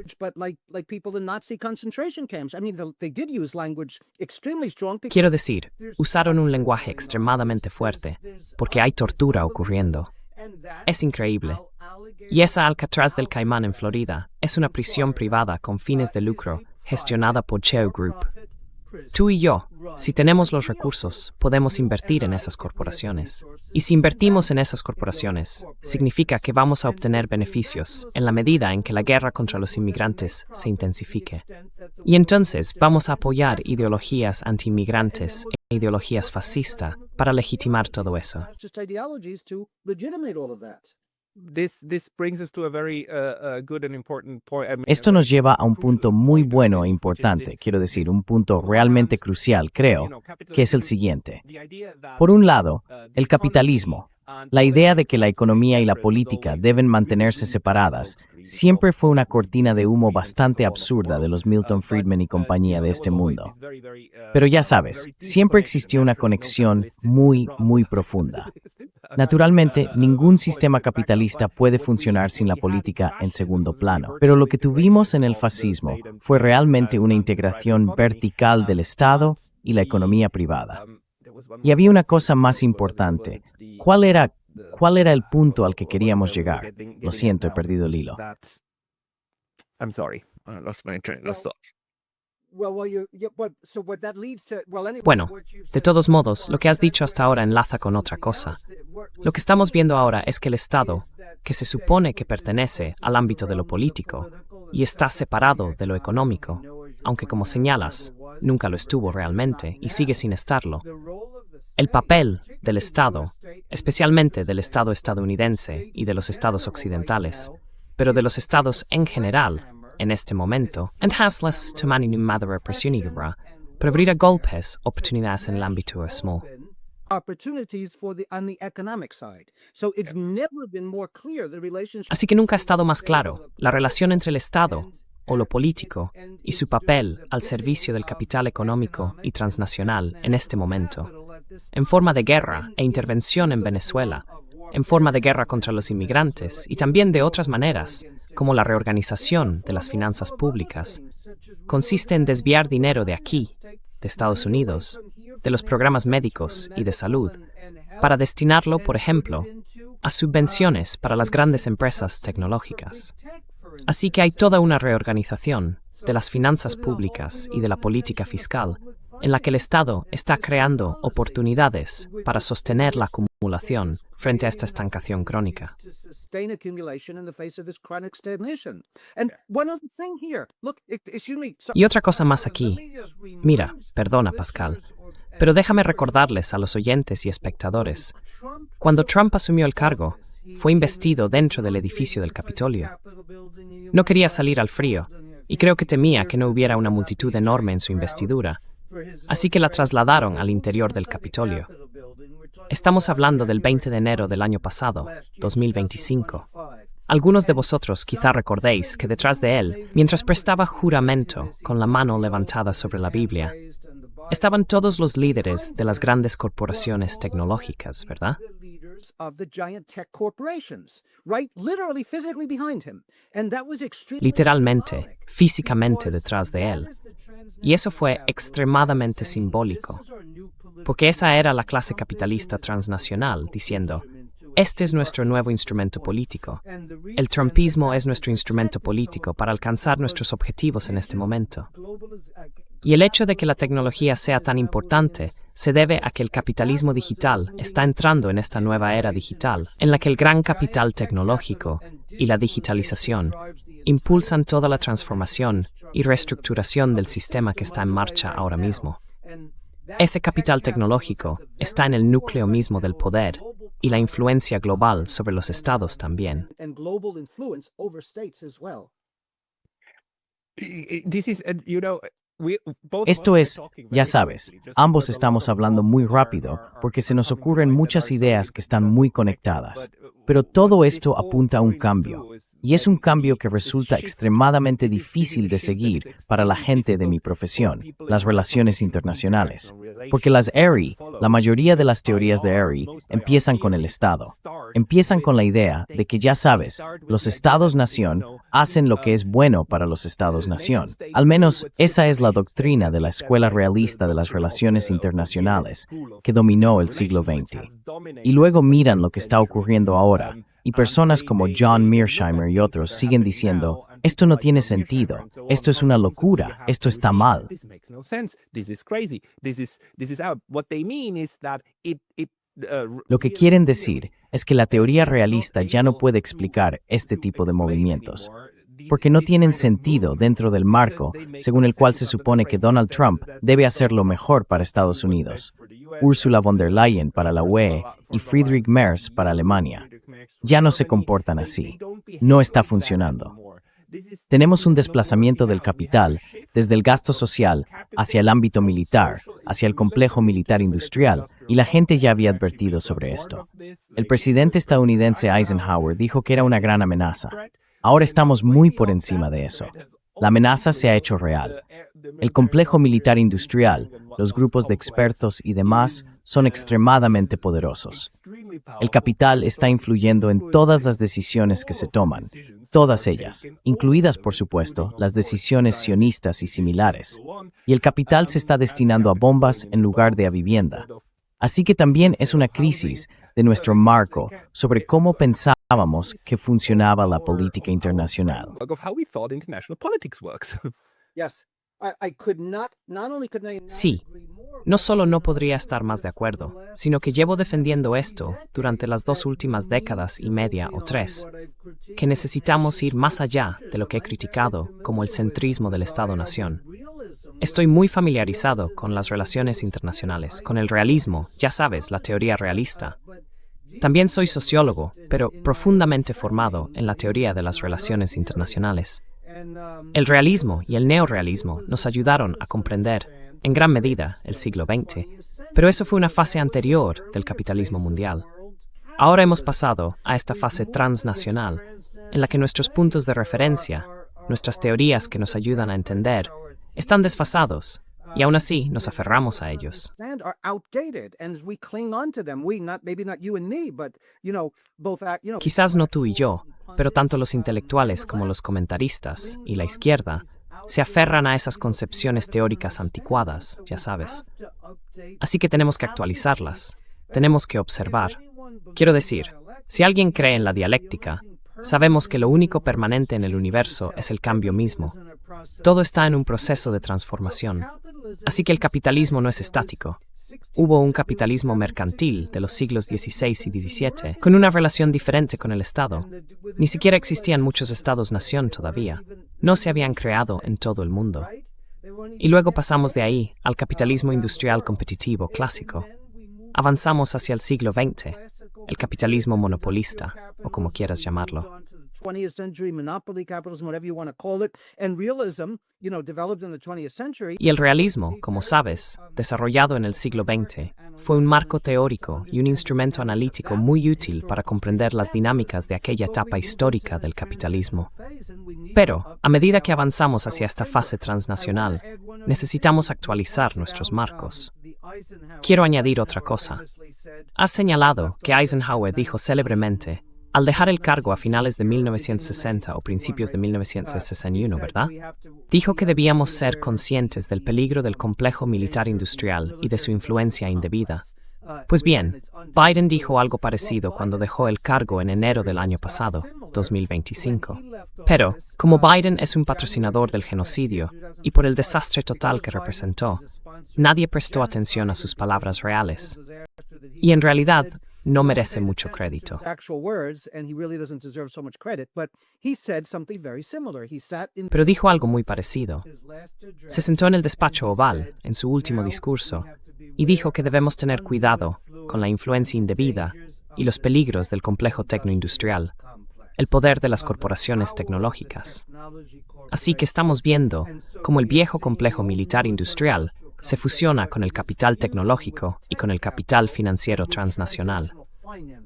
Quiero decir, usaron un lenguaje extremadamente fuerte, porque hay tortura ocurriendo. Es increíble. Y esa Alcatraz del Caimán en Florida es una prisión privada con fines de lucro gestionada por Geo Group. Tú y yo, si tenemos los recursos, podemos invertir en esas corporaciones. Y si invertimos en esas corporaciones, significa que vamos a obtener beneficios en la medida en que la guerra contra los inmigrantes se intensifique. Y entonces vamos a apoyar ideologías antiinmigrantes e ideologías fascistas para legitimar todo eso. Esto nos lleva a un punto muy bueno e importante, quiero decir, un punto realmente crucial, creo, que es el siguiente. Por un lado, el capitalismo, la idea de que la economía y la política deben mantenerse separadas, siempre fue una cortina de humo bastante absurda de los Milton Friedman y compañía de este mundo. Pero ya sabes, siempre existió una conexión muy, muy profunda. Naturalmente, ningún sistema capitalista puede funcionar sin la política en segundo plano. Pero lo que tuvimos en el fascismo fue realmente una integración vertical del Estado y la economía privada. Y había una cosa más importante. ¿Cuál era el punto al que queríamos llegar? Lo siento, he perdido el hilo. Bueno, de todos modos, lo que has dicho hasta ahora enlaza con otra cosa. Lo que estamos viendo ahora es que el Estado, que se supone que pertenece al ámbito de lo político y está separado de lo económico, aunque como señalas, nunca lo estuvo realmente y sigue sin estarlo, el papel del Estado, especialmente del Estado estadounidense y de los estados occidentales, pero de los estados en general, en este momento, enhanclas tomando una madre presiónica para abrir a golpes oportunidades en el ámbito small. Opportunities on the economic side. So it's never been more clear the relationship. Así que nunca ha estado más claro la relación entre el Estado, o lo político, y su papel al servicio del capital económico y transnacional en este momento, en forma de guerra e intervención en Venezuela, en forma de guerra contra los inmigrantes y también de otras maneras, como la reorganización de las finanzas públicas, consiste en desviar dinero de aquí, de Estados Unidos, de los programas médicos y de salud, para destinarlo, por ejemplo, a subvenciones para las grandes empresas tecnológicas. Así que hay toda una reorganización de las finanzas públicas y de la política fiscal, en la que el Estado está creando oportunidades para sostener la acumulación frente a esta estancación crónica. Y otra cosa más aquí. Mira, perdona, Pascal, pero déjame recordarles a los oyentes y espectadores, cuando Trump asumió el cargo, fue investido dentro del edificio del Capitolio. No quería salir al frío, y creo que temía que no hubiera una multitud enorme en su investidura, así que la trasladaron al interior del Capitolio. Estamos hablando del 20 de enero del año pasado, 2025. Algunos de vosotros quizá recordéis que detrás de él, mientras prestaba juramento con la mano levantada sobre la Biblia, estaban todos los líderes de las grandes corporaciones tecnológicas, ¿verdad? Literalmente, físicamente detrás de él. Y eso fue extremadamente simbólico, porque esa era la clase capitalista transnacional diciendo, este es nuestro nuevo instrumento político. El trumpismo es nuestro instrumento político para alcanzar nuestros objetivos en este momento. Y el hecho de que la tecnología sea tan importante se debe a que el capitalismo digital está entrando en esta nueva era digital, en la que el gran capital tecnológico y la digitalización impulsan toda la transformación y reestructuración del sistema que está en marcha ahora mismo. Ese capital tecnológico está en el núcleo mismo del poder y la influencia global sobre los estados también. Esto es, ya sabes, ambos estamos hablando muy rápido porque se nos ocurren muchas ideas que están muy conectadas. Pero todo esto apunta a un cambio, y es un cambio que resulta extremadamente difícil de seguir para la gente de mi profesión, las relaciones internacionales. Porque las ERI, la mayoría de las teorías de ERI, empiezan con el Estado. Empiezan con la idea de que, ya sabes, los Estados-nación hacen lo que es bueno para los Estados-nación. Al menos esa es la doctrina de la escuela realista de las relaciones internacionales que dominó el siglo XX. Y luego miran lo que está ocurriendo ahora, y personas como John Mearsheimer y otros siguen diciendo, esto no tiene sentido, esto es una locura, esto está mal. Lo que quieren decir es que la teoría realista ya no puede explicar este tipo de movimientos, porque no tienen sentido dentro del marco según el cual se supone que Donald Trump debe hacer lo mejor para Estados Unidos, Ursula von der Leyen para la UE y Friedrich Merz para Alemania. Ya no se comportan así. No está funcionando. Tenemos un desplazamiento del capital desde el gasto social hacia el ámbito militar, hacia el complejo militar industrial, y la gente ya había advertido sobre esto. El presidente estadounidense Eisenhower dijo que era una gran amenaza. Ahora estamos muy por encima de eso. La amenaza se ha hecho real. El complejo militar industrial, los grupos de expertos y demás son extremadamente poderosos. El capital está influyendo en todas las decisiones que se toman, todas ellas, incluidas, por supuesto, las decisiones sionistas y similares. Y el capital se está destinando a bombas en lugar de a vivienda. Así que también es una crisis de nuestro marco sobre cómo pensábamos que funcionaba la política internacional. Sí, no solo no podría estar más de acuerdo, sino que llevo defendiendo esto durante las 2 últimas décadas y media o 3, que necesitamos ir más allá de lo que he criticado como el centrismo del Estado-nación. Estoy muy familiarizado con las relaciones internacionales, con el realismo, ya sabes, la teoría realista. También soy sociólogo, pero profundamente formado en la teoría de las relaciones internacionales. El realismo y el neorrealismo nos ayudaron a comprender, en gran medida, el siglo XX, pero eso fue una fase anterior del capitalismo mundial. Ahora hemos pasado a esta fase transnacional, en la que nuestros puntos de referencia, nuestras teorías que nos ayudan a entender, están desfasados, y aún así nos aferramos a ellos. Quizás no tú y yo, pero tanto los intelectuales como los comentaristas y la izquierda se aferran a esas concepciones teóricas anticuadas, ya sabes. Así que tenemos que actualizarlas, tenemos que observar. Quiero decir, si alguien cree en la dialéctica, sabemos que lo único permanente en el universo es el cambio mismo. Todo está en un proceso de transformación. Así que el capitalismo no es estático. Hubo un capitalismo mercantil de los siglos XVI y XVII, con una relación diferente con el Estado. Ni siquiera existían muchos estados-nación todavía. No se habían creado en todo el mundo. Y luego pasamos de ahí al capitalismo industrial competitivo clásico. Avanzamos hacia el siglo XX, el capitalismo monopolista, o como quieras llamarlo. Y el realismo, como sabes, desarrollado en el siglo XX, fue un marco teórico y un instrumento analítico muy útil para comprender las dinámicas de aquella etapa histórica del capitalismo. Pero, a medida que avanzamos hacia esta fase transnacional, necesitamos actualizar nuestros marcos. Quiero añadir otra cosa. Has señalado que Eisenhower dijo célebremente, al dejar el cargo a finales de 1960 o principios de 1961, ¿verdad? Dijo que debíamos ser conscientes del peligro del complejo militar industrial y de su influencia indebida. Pues bien, Biden dijo algo parecido cuando dejó el cargo en enero del año pasado, 2025. Pero, como Biden es un patrocinador del genocidio y por el desastre total que representó, nadie prestó atención a sus palabras reales. Y en realidad, no merece mucho crédito. Pero dijo algo muy parecido. Se sentó en el despacho oval, en su último discurso, y dijo que debemos tener cuidado con la influencia indebida y los peligros del complejo tecnoindustrial, el poder de las corporaciones tecnológicas. Así que estamos viendo cómo el viejo complejo militar industrial se fusiona con el capital tecnológico y con el capital financiero transnacional.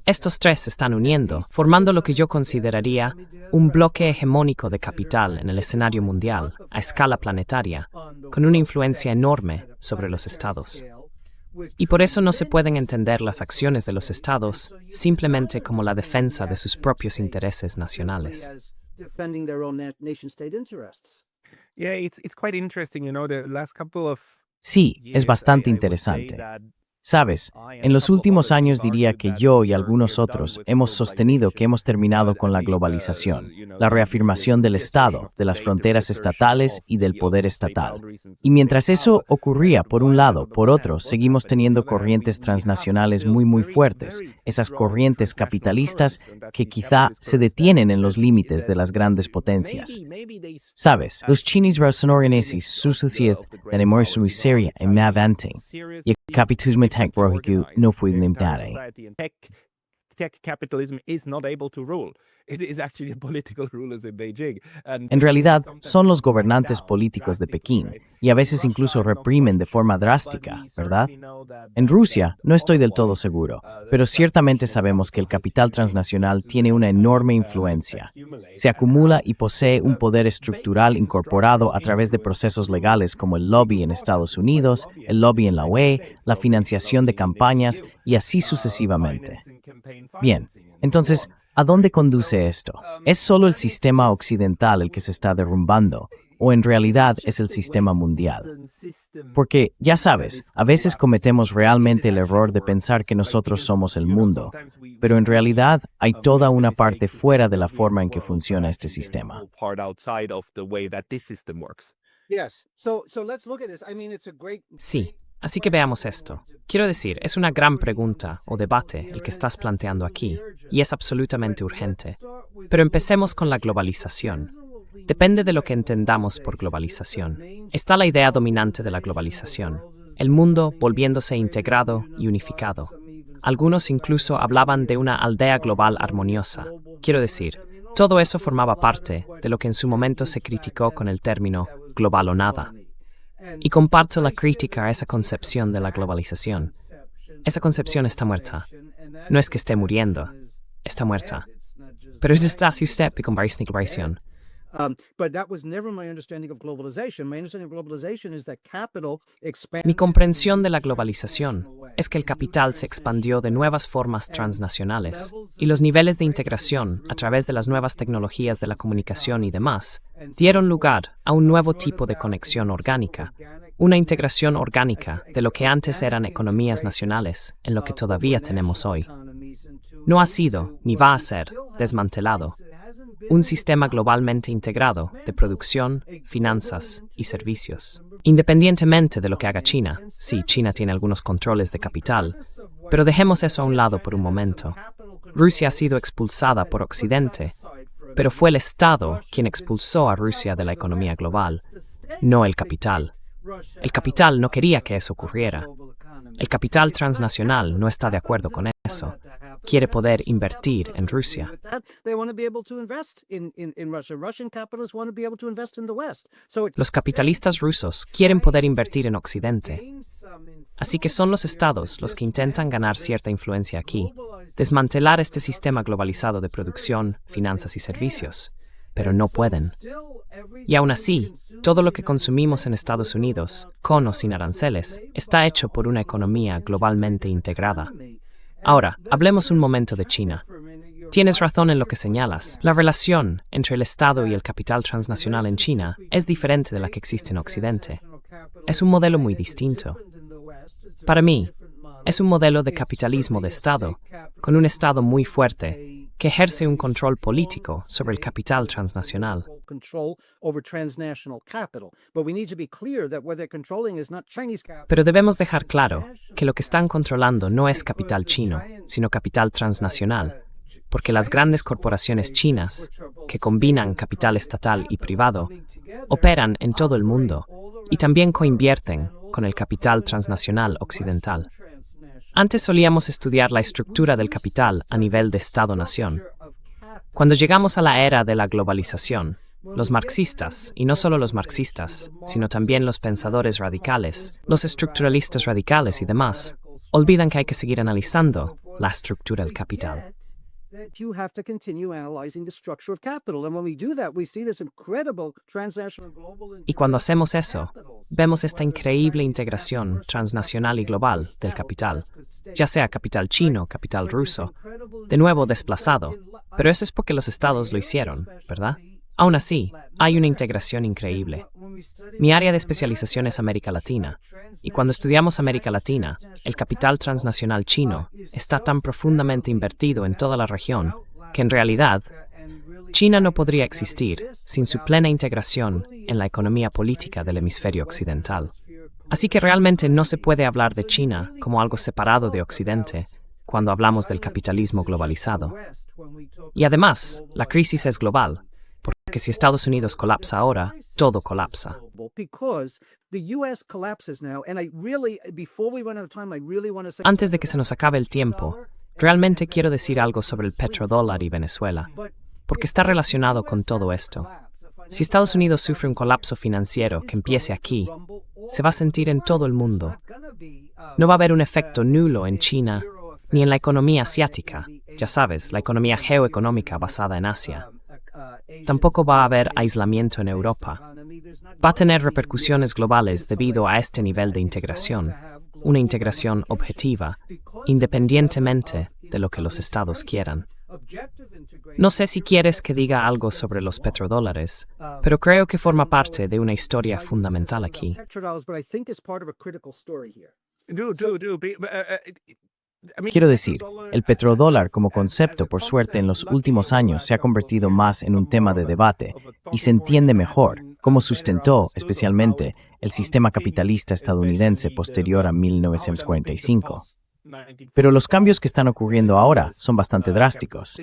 Estos tres se están uniendo, formando lo que yo consideraría un bloque hegemónico de capital en el escenario mundial, a escala planetaria, con una influencia enorme sobre los estados. Y por eso no se pueden entender las acciones de los estados simplemente como la defensa de sus propios intereses nacionales. Sí, es bastante interesante. Sabes, en los últimos años diría que yo y algunos otros hemos sostenido que hemos terminado con la globalización, la reafirmación del Estado, de las fronteras estatales y del poder estatal. Y mientras eso ocurría por un lado, por otro, seguimos teniendo corrientes transnacionales muy fuertes, esas corrientes capitalistas que quizá se detienen en los límites de las grandes potencias. Sabes, los chinos razonorenesis su sociedad tenemos su miseria en Mavanting, y el capitalismo tecnológico no puede limitar. Tech capitalism is not able to rule. It is actually political rulers in Beijing. En realidad, son los gobernantes políticos de Pekín, y a veces incluso reprimen de forma drástica, ¿verdad? En Rusia, no estoy del todo seguro, pero ciertamente sabemos que el capital transnacional tiene una enorme influencia. Se acumula y posee un poder estructural incorporado a través de procesos legales como el lobby en Estados Unidos, el lobby en la UE, la financiación de campañas y así sucesivamente. Bien, entonces, ¿a dónde conduce esto? ¿Es solo el sistema occidental el que se está derrumbando? ¿O en realidad es el sistema mundial? Porque, ya sabes, a veces cometemos realmente el error de pensar que nosotros somos el mundo, pero en realidad hay toda una parte fuera de la forma en que funciona este sistema. Sí. Así que veamos esto. Quiero decir, es una gran pregunta o debate el que estás planteando aquí, y es absolutamente urgente. Pero empecemos con la globalización. Depende de lo que entendamos por globalización. Está la idea dominante de la globalización, el mundo volviéndose integrado y unificado. Algunos incluso hablaban de una aldea global armoniosa. Quiero decir, todo eso formaba parte de lo que en su momento se criticó con el término global o nada. Y comparto la crítica a esa concepción de la globalización. Esa concepción está muerta. No es que esté muriendo, está muerta. Pero está si usted con varias globalización. But that was never my understanding of globalization. My understanding of globalization is that capital expands. Mi comprensión de la globalización es que el capital se expandió de nuevas formas transnacionales y los niveles de integración a través de las nuevas tecnologías de la comunicación y demás dieron lugar a un nuevo tipo de conexión orgánica, una integración orgánica de lo que antes eran economías nacionales en lo que todavía tenemos hoy. No ha sido, ni va a ser, desmantelado. Un sistema globalmente integrado de producción, finanzas y servicios. Independientemente de lo que haga China, sí, China tiene algunos controles de capital, pero dejemos eso a un lado por un momento. Rusia ha sido expulsada por Occidente, pero fue el Estado quien expulsó a Rusia de la economía global, no el capital. El capital no quería que eso ocurriera. El capital transnacional no está de acuerdo con eso. Quiere poder invertir en Rusia. Los capitalistas rusos quieren poder invertir en Occidente. Así que son los estados los que intentan ganar cierta influencia aquí, desmantelar este sistema globalizado de producción, finanzas y servicios, pero no pueden. Y aún así, todo lo que consumimos en Estados Unidos, con o sin aranceles, está hecho por una economía globalmente integrada. Ahora, hablemos un momento de China. Tienes razón en lo que señalas. La relación entre el Estado y el capital transnacional en China es diferente de la que existe en Occidente. Es un modelo muy distinto. Para mí, es un modelo de capitalismo de Estado, con un Estado muy fuerte, que ejerce un control político sobre el capital transnacional. Pero debemos dejar claro que lo que están controlando no es capital chino, sino capital transnacional, porque las grandes corporaciones chinas, que combinan capital estatal y privado, operan en todo el mundo y también coinvierten con el capital transnacional occidental. Antes solíamos estudiar la estructura del capital a nivel de Estado-nación. Cuando llegamos a la era de la globalización, los marxistas, y no solo los marxistas, sino también los pensadores radicales, los estructuralistas radicales y demás, olvidan que hay que seguir analizando la estructura del capital. Y cuando hacemos eso, vemos esta increíble integración transnacional y global del capital, ya sea capital chino, capital ruso, de nuevo desplazado, pero eso es porque los estados lo hicieron, ¿verdad? Aún así, hay una integración increíble. Mi área de especialización es América Latina, y cuando estudiamos América Latina, el capital transnacional chino está tan profundamente invertido en toda la región que en realidad, China no podría existir sin su plena integración en la economía política del hemisferio occidental. Así que realmente no se puede hablar de China como algo separado de Occidente cuando hablamos del capitalismo globalizado. Y además, la crisis es global, porque si Estados Unidos colapsa ahora, todo colapsa. Antes de que se nos acabe el tiempo, realmente quiero decir algo sobre el petrodólar y Venezuela, porque está relacionado con todo esto. Si Estados Unidos sufre un colapso financiero que empiece aquí, se va a sentir en todo el mundo. No va a haber un efecto nulo en China ni en la economía asiática, ya sabes, la economía geoeconómica basada en Asia. Tampoco va a haber aislamiento en Europa. Va a tener repercusiones globales debido a este nivel de integración, una integración objetiva, independientemente de lo que los estados quieran. No sé si quieres que diga algo sobre los petrodólares, pero creo que forma parte de una historia fundamental aquí. Quiero decir, el petrodólar como concepto, por suerte, en los últimos años se ha convertido más en un tema de debate y se entiende mejor cómo sustentó, especialmente, el sistema capitalista estadounidense posterior a 1945. Pero los cambios que están ocurriendo ahora son bastante drásticos.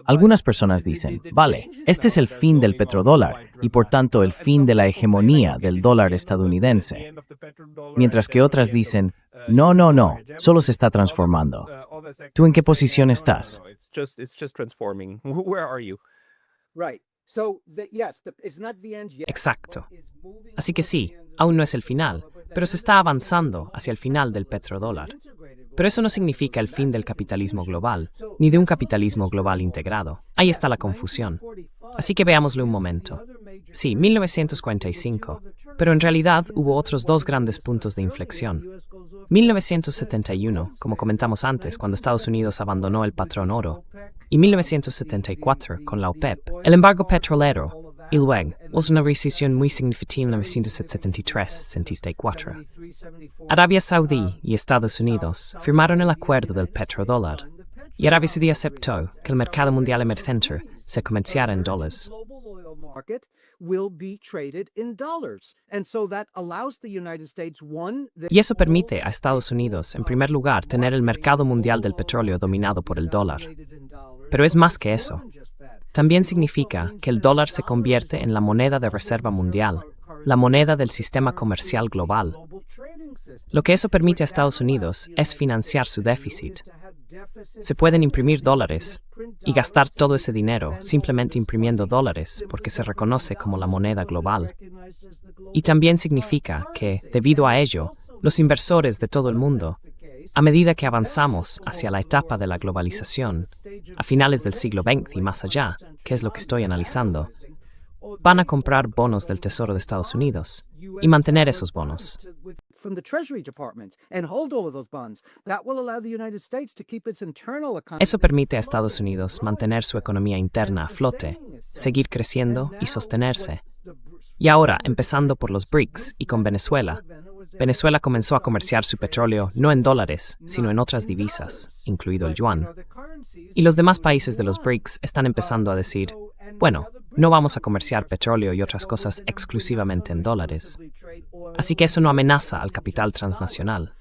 Algunas personas dicen, vale, este es el fin del petrodólar y por tanto el fin de la hegemonía del dólar estadounidense. Mientras que otras dicen, no, no, no, solo se está transformando. ¿Tú en qué posición estás? Right. So, yes, it's not the end yet. Exacto. Así que sí, aún no es el final, pero se está avanzando hacia el final del petrodólar. Pero eso no significa el fin del capitalismo global, ni de un capitalismo global integrado. Ahí está la confusión. Así que veámoslo un momento. Sí, 1945, pero en realidad hubo otros dos grandes puntos de inflexión. 1971, como comentamos antes, cuando Estados Unidos abandonó el patrón oro, y 1974, con la OPEP, el embargo petrolero, y luego, una recesión muy significativa en 1973-74. Arabia Saudí y Estados Unidos firmaron el acuerdo del petrodólar, y Arabia Saudí aceptó que el mercado mundial emergente se comerciara en dólares. Y eso permite a Estados Unidos, en primer lugar, tener el mercado mundial del petróleo dominado por el dólar. Pero es más que eso. También significa que el dólar se convierte en la moneda de reserva mundial, la moneda del sistema comercial global. Lo que eso permite a Estados Unidos es financiar su déficit. Se pueden imprimir dólares y gastar todo ese dinero simplemente imprimiendo dólares porque se reconoce como la moneda global. Y también significa que, debido a ello, los inversores de todo el mundo, a medida que avanzamos hacia la etapa de la globalización, a finales del siglo XX y más allá, que es lo que estoy analizando, van a comprar bonos del Tesoro de Estados Unidos y mantener esos bonos. Eso permite a Estados Unidos mantener su economía interna a flote, seguir creciendo y sostenerse. Y ahora, empezando por los BRICS y con Venezuela, Venezuela comenzó a comerciar su petróleo no en dólares, sino en otras divisas, incluido el yuan. Y los demás países de los BRICS están empezando a decir, bueno, no vamos a comerciar petróleo y otras cosas exclusivamente en dólares. Así que eso no amenaza al capital transnacional.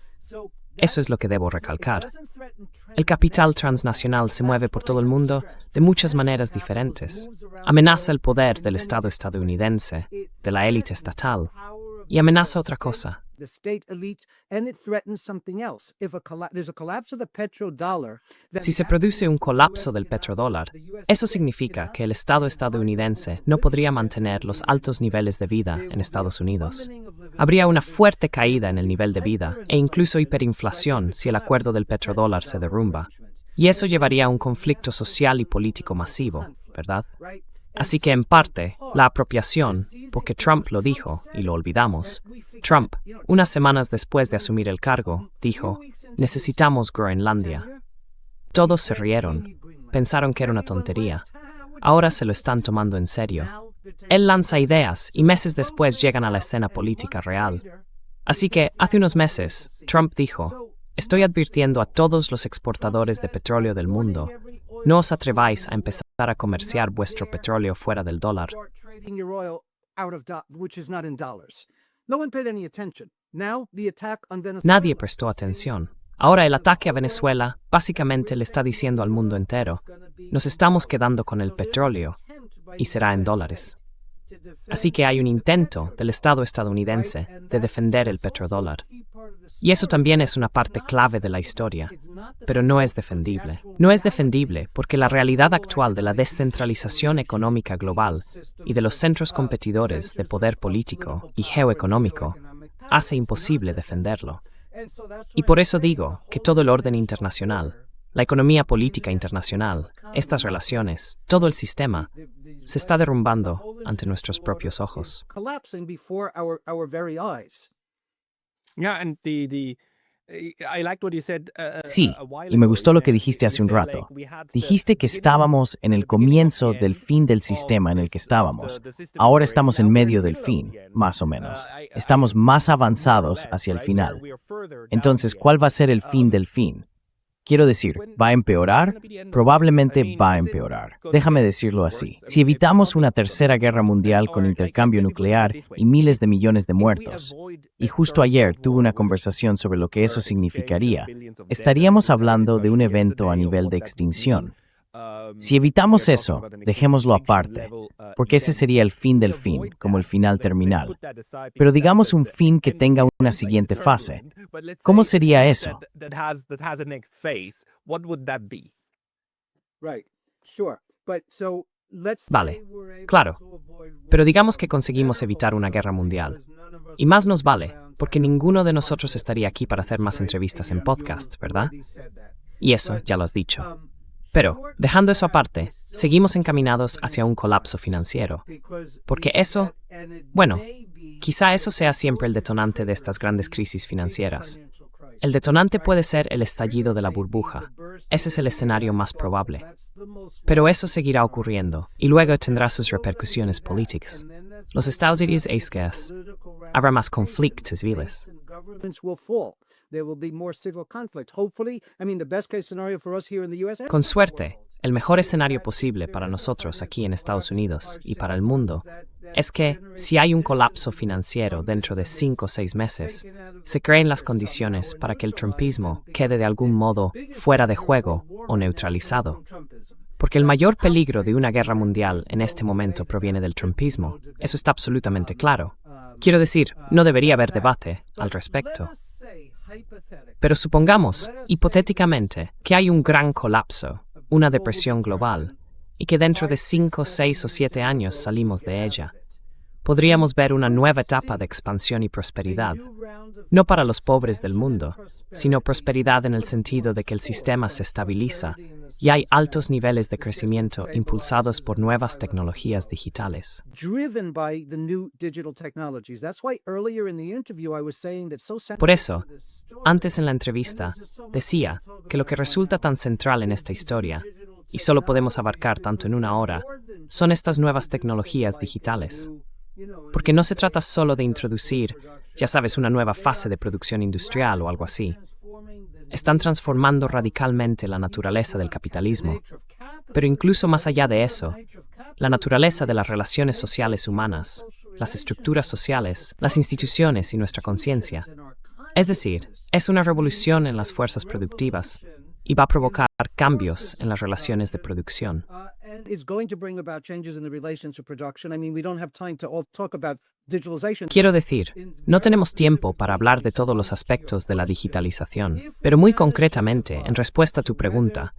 Eso es lo que debo recalcar. El capital transnacional se mueve por todo el mundo de muchas maneras diferentes. Amenaza el poder del Estado estadounidense, de la élite estatal, y amenaza otra cosa. Si se produce un colapso del petrodólar, eso significa que el Estado estadounidense no podría mantener los altos niveles de vida en Estados Unidos. Habría una fuerte caída en el nivel de vida e incluso hiperinflación si el acuerdo del petrodólar se derrumba. Y eso llevaría a un conflicto social y político masivo, ¿verdad? Así que, en parte, la apropiación, porque Trump lo dijo y lo olvidamos, Trump, unas semanas después de asumir el cargo, dijo, necesitamos Groenlandia. Todos se rieron, pensaron que era una tontería. Ahora se lo están tomando en serio. Él lanza ideas y meses después llegan a la escena política real. Así que, hace unos meses, Trump dijo, estoy advirtiendo a todos los exportadores de petróleo del mundo, no os atreváis a empezar a comerciar vuestro petróleo fuera del dólar. Nadie prestó atención. Ahora el ataque a Venezuela básicamente le está diciendo al mundo entero, nos estamos quedando con el petróleo y será en dólares. Así que hay un intento del Estado estadounidense de defender el petrodólar. Y eso también es una parte clave de la historia, pero no es defendible. No es defendible porque la realidad actual de la descentralización económica global y de los centros competidores de poder político y geoeconómico hace imposible defenderlo. Y por eso digo que todo el orden internacional, la economía política internacional, estas relaciones, todo el sistema, se está derrumbando ante nuestros propios ojos. Sí, y me gustó lo que dijiste hace un rato. Dijiste que estábamos en el comienzo del fin del sistema en el que estábamos. Ahora estamos en medio del fin, más o menos. Estamos más avanzados hacia el final. Entonces, ¿cuál va a ser el fin del fin? Quiero decir, ¿va a empeorar? Probablemente va a empeorar. Déjame decirlo así. Si evitamos una tercera guerra mundial con intercambio nuclear y miles de millones de muertos, y justo ayer tuve una conversación sobre lo que eso significaría, estaríamos hablando de un evento a nivel de extinción. Si evitamos eso, dejémoslo aparte, porque ese sería el fin del fin, como el final terminal. Pero digamos un fin que tenga una siguiente fase. ¿Cómo sería eso? Right. Sure. But so let's say Vale, we're able claro. to avoid Pero war. digamos que conseguimos evitar una guerra mundial. Y más nos vale, porque ninguno de nosotros estaría aquí para hacer más entrevistas en podcasts, ¿verdad? Y eso ya lo has dicho. Pero, dejando eso aparte, seguimos encaminados hacia un colapso financiero. Porque eso, bueno, quizá eso sea siempre el detonante de estas grandes crisis financieras. El detonante puede ser el estallido de la burbuja. Ese es el escenario más probable. Pero eso seguirá ocurriendo, y luego tendrá sus repercusiones políticas. Los Estados Unidos escas. Habrá más conflictos civiles. Con suerte, el mejor escenario posible para nosotros aquí en Estados Unidos y para el mundo es que, si hay un colapso financiero dentro de 5 o 6 meses, se creen las condiciones para que el trumpismo quede de algún modo fuera de juego o neutralizado. Porque el mayor peligro de una guerra mundial en este momento proviene del trumpismo. Eso está absolutamente claro. Quiero decir, no debería haber debate al respecto. Pero supongamos, hipotéticamente, que hay un gran colapso, una depresión global, y que dentro de 5, 6 o 7 años salimos de ella. Podríamos ver una nueva etapa de expansión y prosperidad, no para los pobres del mundo, sino prosperidad en el sentido de que el sistema se estabiliza y hay altos niveles de crecimiento impulsados por nuevas tecnologías digitales. Por eso, antes en la entrevista, decía que lo que resulta tan central en esta historia, y solo podemos abarcar tanto en una hora, son estas nuevas tecnologías digitales. Porque no se trata solo de introducir, ya sabes, una nueva fase de producción industrial o algo así. Están transformando radicalmente la naturaleza del capitalismo. Pero incluso más allá de eso, la naturaleza de las relaciones sociales humanas, las estructuras sociales, las instituciones y nuestra conciencia. Es decir, es una revolución en las fuerzas productivas y va a provocar cambios en las relaciones de producción. Quiero decir, no tenemos tiempo para hablar de todos los aspectos de la digitalización, pero muy concretamente, en respuesta a tu pregunta,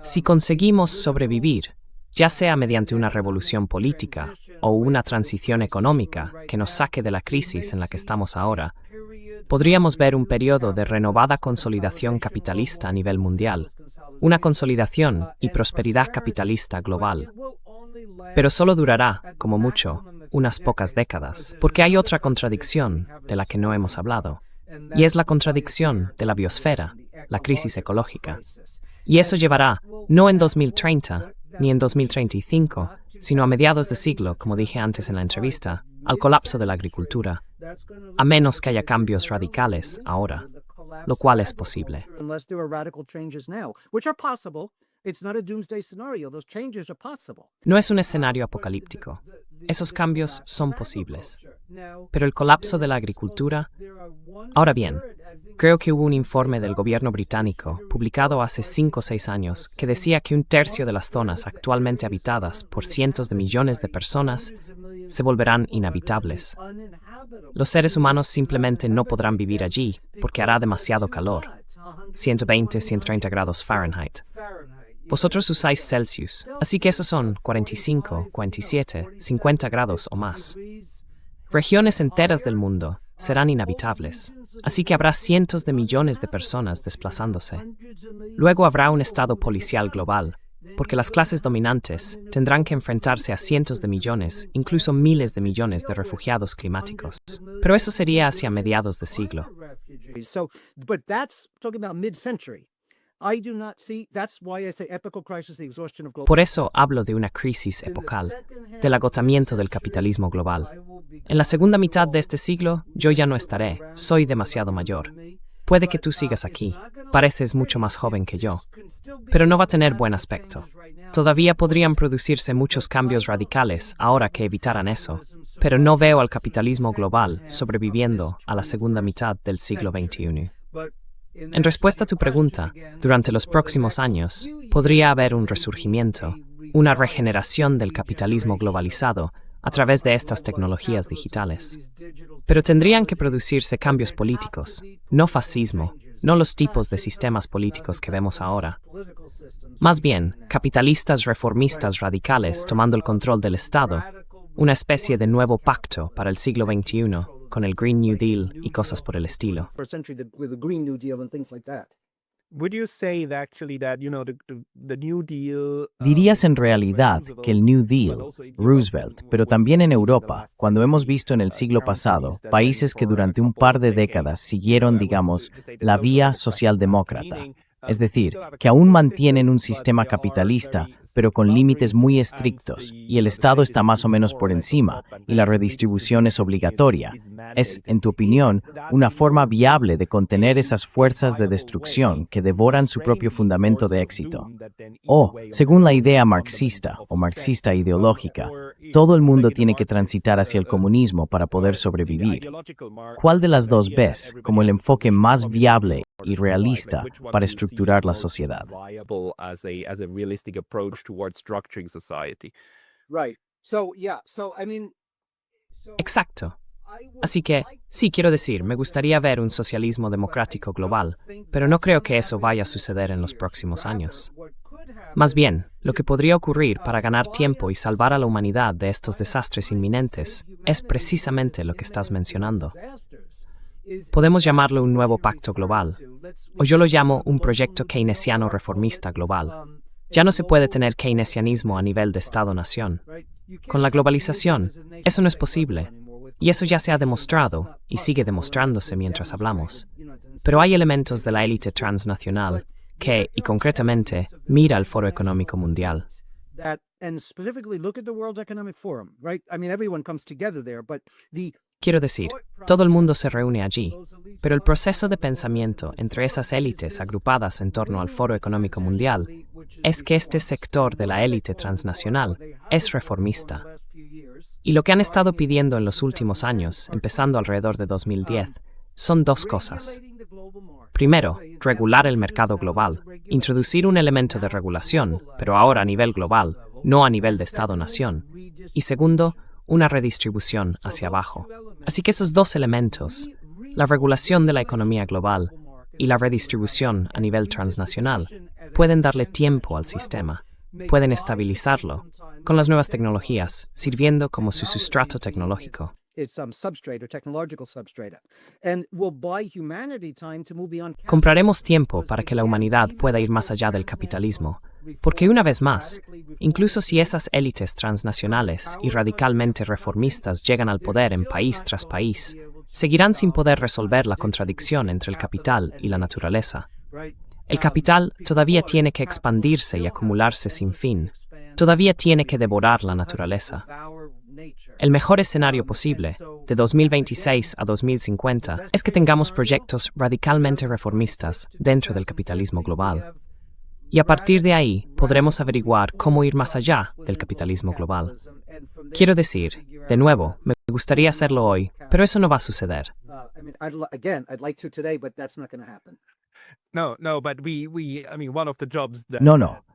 si conseguimos sobrevivir, ya sea mediante una revolución política o una transición económica que nos saque de la crisis en la que estamos ahora, podríamos ver un periodo de renovada consolidación capitalista a nivel mundial, una consolidación y prosperidad capitalista global. Pero solo durará, como mucho, unas pocas décadas, porque hay otra contradicción de la que no hemos hablado, y es la contradicción de la biosfera, la crisis ecológica. Y eso llevará, no en 2030, ni en 2035, sino a mediados de siglo, como dije antes en la entrevista, al colapso de la agricultura, a menos que haya cambios radicales ahora, lo cual es posible. No es un escenario apocalíptico. Esos cambios son posibles. Pero el colapso de la agricultura... Ahora bien, creo que hubo un informe del gobierno británico, publicado hace 5 o 6 años, que decía que 1/3 de las zonas actualmente habitadas por cientos de millones de personas se volverán inhabitables. Los seres humanos simplemente no podrán vivir allí porque hará demasiado calor, 120, 130 grados Fahrenheit. Vosotros usáis Celsius, así que esos son 45, 47, 50 grados o más. Regiones enteras del mundo serán inhabitables, así que habrá cientos de millones de personas desplazándose. Luego habrá un estado policial global, porque las clases dominantes tendrán que enfrentarse a cientos de millones, incluso miles de millones de refugiados climáticos. Pero eso sería hacia mediados de siglo. Por eso hablo de una crisis epocal, del agotamiento del capitalismo global. En la segunda mitad de este siglo, yo ya no estaré, soy demasiado mayor. Puede que tú sigas aquí, pareces mucho más joven que yo, pero no va a tener buen aspecto. Todavía podrían producirse muchos cambios radicales ahora que evitaran eso, pero no veo al capitalismo global sobreviviendo a la segunda mitad del siglo XXI. En respuesta a tu pregunta, durante los próximos años, podría haber un resurgimiento, una regeneración del capitalismo globalizado a través de estas tecnologías digitales. Pero tendrían que producirse cambios políticos, no fascismo, no los tipos de sistemas políticos que vemos ahora. Más bien, capitalistas reformistas radicales tomando el control del Estado, una especie de nuevo pacto para el siglo XXI con el Green New Deal y cosas por el estilo. Would you say that actually that, the New Deal... ¿Dirías en realidad que el New Deal, Roosevelt, pero también en Europa, cuando hemos visto en el siglo pasado países que durante un par de décadas siguieron, digamos, la vía socialdemócrata, es decir, que aún mantienen un sistema capitalista, pero con límites muy estrictos, y el Estado está más o menos por encima, y la redistribución es obligatoria? ¿Es, en tu opinión, una forma viable de contener esas fuerzas de destrucción que devoran su propio fundamento de éxito? O, según la idea marxista o marxista ideológica, todo el mundo tiene que transitar hacia el comunismo para poder sobrevivir. ¿Cuál de las dos ves como el enfoque más viable y realista para estructurar la sociedad? Exacto. Así que, sí, quiero decir, me gustaría ver un socialismo democrático global, pero no creo que eso vaya a suceder en los próximos años. Más bien, lo que podría ocurrir para ganar tiempo y salvar a la humanidad de estos desastres inminentes es precisamente lo que estás mencionando. Podemos llamarlo un nuevo pacto global, o yo lo llamo un proyecto keynesiano reformista global. Ya no se puede tener keynesianismo a nivel de Estado-nación. Con la globalización, eso no es posible, y eso ya se ha demostrado y sigue demostrándose mientras hablamos. Pero hay elementos de la élite transnacional que, y concretamente, mira al Foro Económico Mundial. Quiero decir, todo el mundo se reúne allí, pero el proceso de pensamiento entre esas élites agrupadas en torno al Foro Económico Mundial es que este sector de la élite transnacional es reformista. Y lo que han estado pidiendo en los últimos años, empezando alrededor de 2010, son dos cosas. Primero, regular el mercado global, introducir un elemento de regulación, pero ahora a nivel global, no a nivel de Estado-nación. Y segundo, una redistribución hacia abajo. Así que esos dos elementos, la regulación de la economía global y la redistribución a nivel transnacional, pueden darle tiempo al sistema, pueden estabilizarlo, con las nuevas tecnologías, sirviendo como su sustrato tecnológico. Compraremos tiempo para que la humanidad pueda ir más allá del capitalismo, porque una vez más, incluso si esas élites transnacionales y radicalmente reformistas llegan al poder en país tras país, seguirán sin poder resolver la contradicción entre el capital y la naturaleza. El capital todavía tiene que expandirse y acumularse sin fin, todavía tiene que devorar la naturaleza. El mejor escenario posible, de 2026 a 2050, es que tengamos proyectos radicalmente reformistas dentro del capitalismo global. Y a partir de ahí, podremos averiguar cómo ir más allá del capitalismo global. Quiero decir, de nuevo, me gustaría hacerlo hoy, pero eso no va a suceder. No,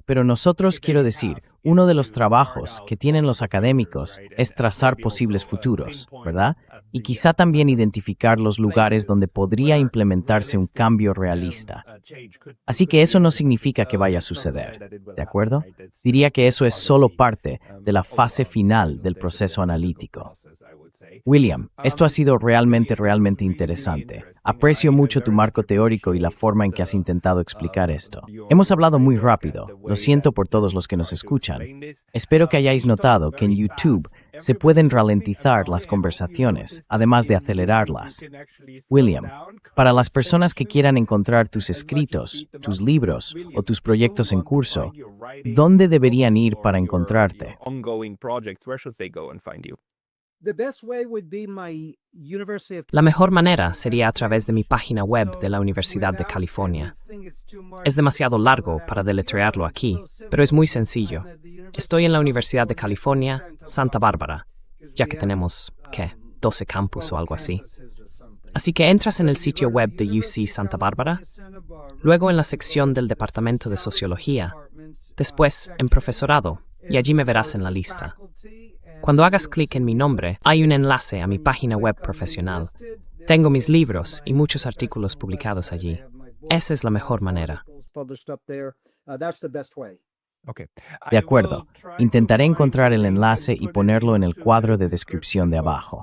pero nosotros, quiero decir, uno de los trabajos que tienen los académicos es trazar posibles futuros, ¿verdad? Y quizá también identificar los lugares donde podría implementarse un cambio realista. Así que eso no significa que vaya a suceder, ¿de acuerdo? Diría que eso es solo parte de la fase final del proceso analítico. William, esto ha sido realmente interesante. Aprecio mucho tu marco teórico y la forma en que has intentado explicar esto. Hemos hablado muy rápido, lo siento por todos los que nos escuchan. Espero que hayáis notado que en YouTube se pueden ralentizar las conversaciones, además de acelerarlas. William, para las personas que quieran encontrar tus escritos, tus libros o tus proyectos en curso, ¿dónde deberían ir para encontrarte? La mejor manera sería a través de mi página web de la Universidad de California. Es demasiado largo para deletrearlo aquí, pero es muy sencillo. Estoy en la Universidad de California, Santa Bárbara, ya que tenemos, 12 campus o algo así. Así que entras en el sitio web de UC Santa Bárbara, luego en la sección del Departamento de Sociología, después en profesorado, y allí me verás en la lista. Cuando hagas clic en mi nombre, hay un enlace a mi página web profesional. Tengo mis libros y muchos artículos publicados allí. Esa es la mejor manera. Okay. De acuerdo. Intentaré encontrar el enlace y ponerlo en el cuadro de descripción de abajo.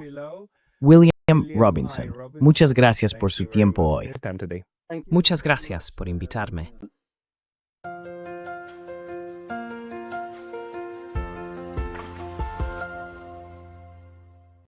William Robinson, muchas gracias por su tiempo hoy. Muchas gracias por invitarme.